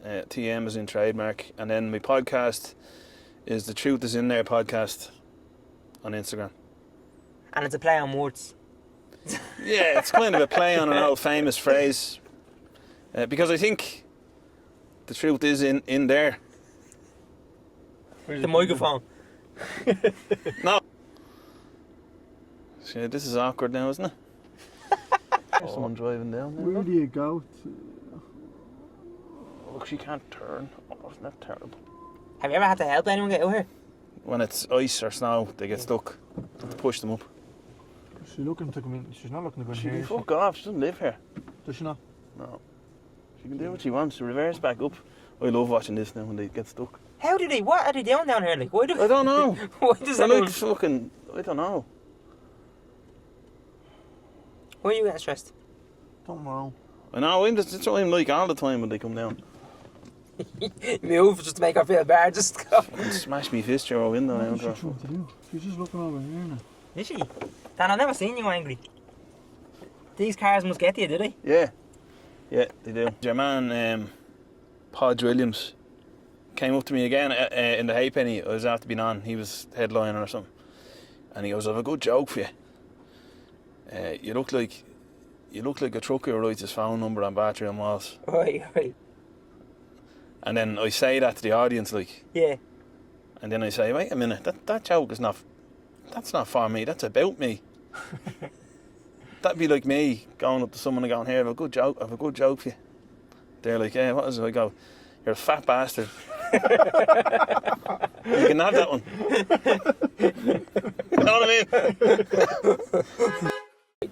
TM is in trademark. And then my podcast is The Truth Is In There podcast on Instagram. And it's a play on words. Yeah, it's kind of a play on an old famous phrase. Because I think the truth is in there. The microphone. No. So this is awkward now, isn't it? There's someone driving down there. Where do you go? Look, she can't turn. Oh, isn't that terrible? Have you ever had to help anyone get out here? When it's ice or snow, they get stuck. You have to push them up. She's looking to come in. She's not looking to go in She here. can fuck off. She doesn't live here. Does she not? No. She can do what she wants. Reverse back up. I love watching this now when they get stuck. How do they? What are they doing down here? Like, why do? I don't know. Why does They're that? like fucking. I don't know. Why are you getting stressed? Don't know. I know. That's what I'm like all the time when they come down. Move just to make her feel bad. Just go. And smash me fist through a window now. What's she trying to do? She's just looking over here now. Is she? Dan, I've never seen you angry. These cars must get you, do they? Yeah. Yeah, they do. Your man, Podge Williams, came up to me again in the Halfpenny. I was after being on. He was headlining or something. And he goes, "I have a good joke for you. You look like a trucker who writes his phone number on battery on walls." Right. And then I say that to the audience, like. Yeah. And then I say, "Wait a minute, that joke is not. That's not for me. That's about me." That'd be like me going up to someone and going, "Here, I have a good joke for you." They're like, "Yeah, what is it?" I go, "You're a fat bastard." You can have that one. You know what I mean?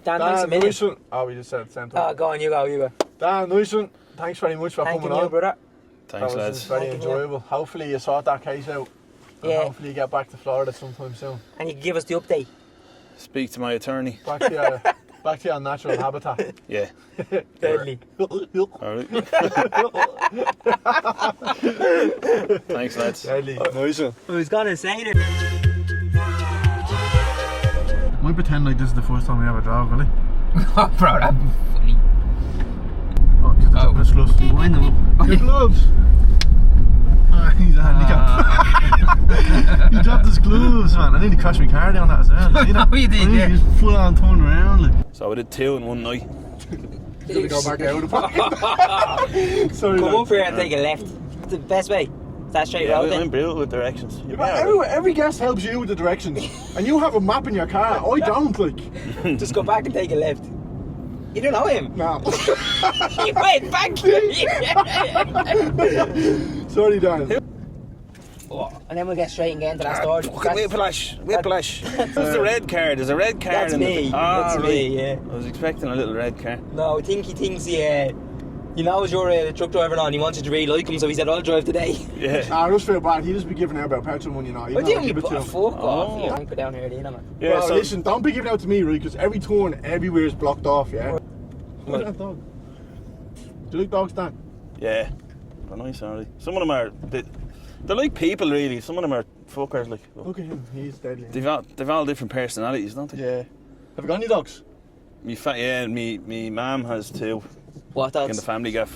Dan, thanks a million. nice one. Oh, we just said it at the same time. Oh, go on, you go. Dan, nice one. Thanks very much for Thank coming you, on. brother. Thanks, That was lads. very Thank you. enjoyable. Hopefully you sort that case out. And Yeah. hopefully you get back to Florida sometime soon. And you can give us the update. Speak to my attorney. Back to your natural habitat. Yeah. Deadly. All right. Thanks, lads. Deadly. Nice one. I was gonna say that. We pretend like this is the first time we ever drove, really. Oh, bro, that'd be funny. Oh, get the job gloves. Wind them up. Your gloves. He's a handicap. He dropped his gloves, man. I nearly crashed my car down that as well. See that? Oh, you did, yeah. He just full on turned around. Like. So I did 2 in one night. Gonna go back out of the Sorry, Come man. up here and take a left. It's the best way. Is that straight road I'm then? brutal with directions. Every guest helps you with the directions, and you have a map in your car. I don't, like. Just go back and take a left. You don't know him. Nah. He went back. Sorry, Dan. And then we'll get straight and get into that story. Fucking whiplash. There's a red car. There's a red car That's in me. the... Me, yeah. I was expecting a little red car. No, I think he thinks he knows you're a truck driver now and he wants you to really like him, so he said, "I'll drive today." Yeah. I just feel bad. He just be giving out about petrol money now. I didn't give it to him. fuck off. You don't put down here, do you know, man? Yeah, Well, so listen, don't be giving out to me, right? Because every turn, everywhere is blocked off, yeah? Look at that dog. Do you like dogs, Dan? yeah. They're nice, aren't they? Some of them are... They're like people, really. Some of them are fuckers, like... Look at him. He's deadly. They've all different personalities, don't they? Yeah. Have you got any dogs? Me mum has 2 What in the dogs? family gaff.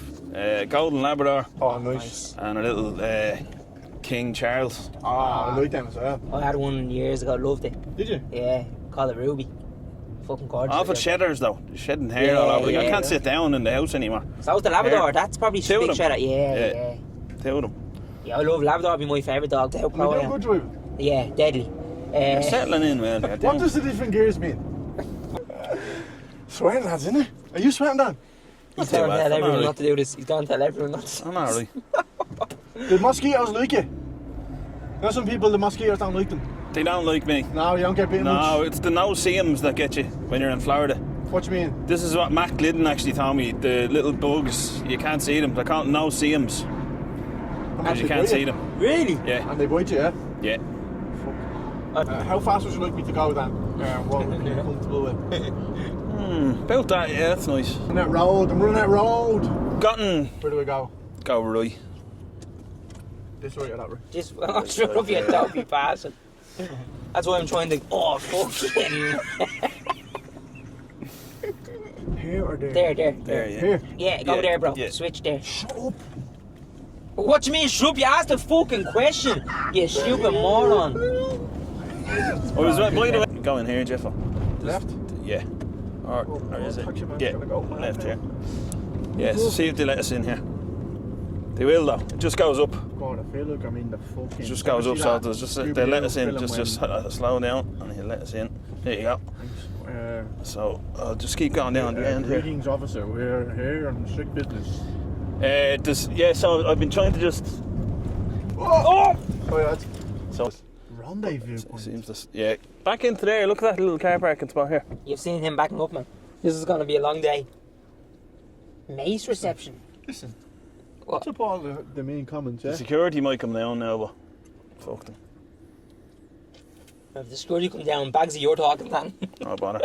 Golden Labrador Oh, nice. and a little King Charles. Oh, I like them as well. I had one years ago, loved it. Did you? Yeah, called it Ruby. Fucking gorgeous. Awful shedders, though. Shedding hair Yeah, all over. I yeah. can't sit down in the house anymore. So was the Labrador, Hair. that's probably 2 of big them. shedder. Yeah. 2 of them. Yeah, I love Labrador, would be my favourite dog to help Am I pro doing I good am. driving? Yeah, deadly. You're settling in, man. You're What doing- does the different gears mean? Sweating, lads, isn't it? Are you sweating, Dan? He's too going to bad. tell I'm everyone alright. not to do this. He's going to tell everyone not to. I'm alright. The mosquitoes like you. You know some people, the mosquitoes don't like them. They don't like me. No, you don't get bitten No, much. it's the no-see-ums that get you when you're in Florida. What do you mean? This is what Matt Glidden actually told me. The little bugs, you can't see them. They're called no-see-ums. Because you They can't bite see them. Really? Yeah, And they bite you, yeah? yeah. How fast would you like me to go, Dan? What would you be comfortable with? About that, yeah, that's nice. I'm running that road. Gotten, Where do we go? go right. This way or that way? Just, shut up, you dopey bastard. That's why I'm trying to. Oh, fucking. Here or there? There. There, yeah. Here. Yeah, go Yeah, there, bro. yeah. Switch there. Shut up. What do you mean, shut up? You asked the fucking question. You stupid moron. I was right, by the way. Go in here, Jeffo. Left? Yeah. Or is it? touch it, man. Yeah, It's gonna go left here. Yeah, so see if they let us in here. They will though. It just goes up. God, I feel like I'm in the fucking... It just goes up, so there's just they let us in. Just slow down, and he'll let us in. There you go. Thanks. So I'll just keep going down the end here. Greetings, officer. We're here on strict business. So I've been trying to just. Oh, that's So rendezvous it point. seems back into there. Look at that little car parking spot here. You've seen him backing up, man. This is going to be a long day. Nice reception. Listen, What? what's up all the main comments, The yeah? security might come down now, but fuck them. If the security comes down, Bagsy, you're talking, man. No bother.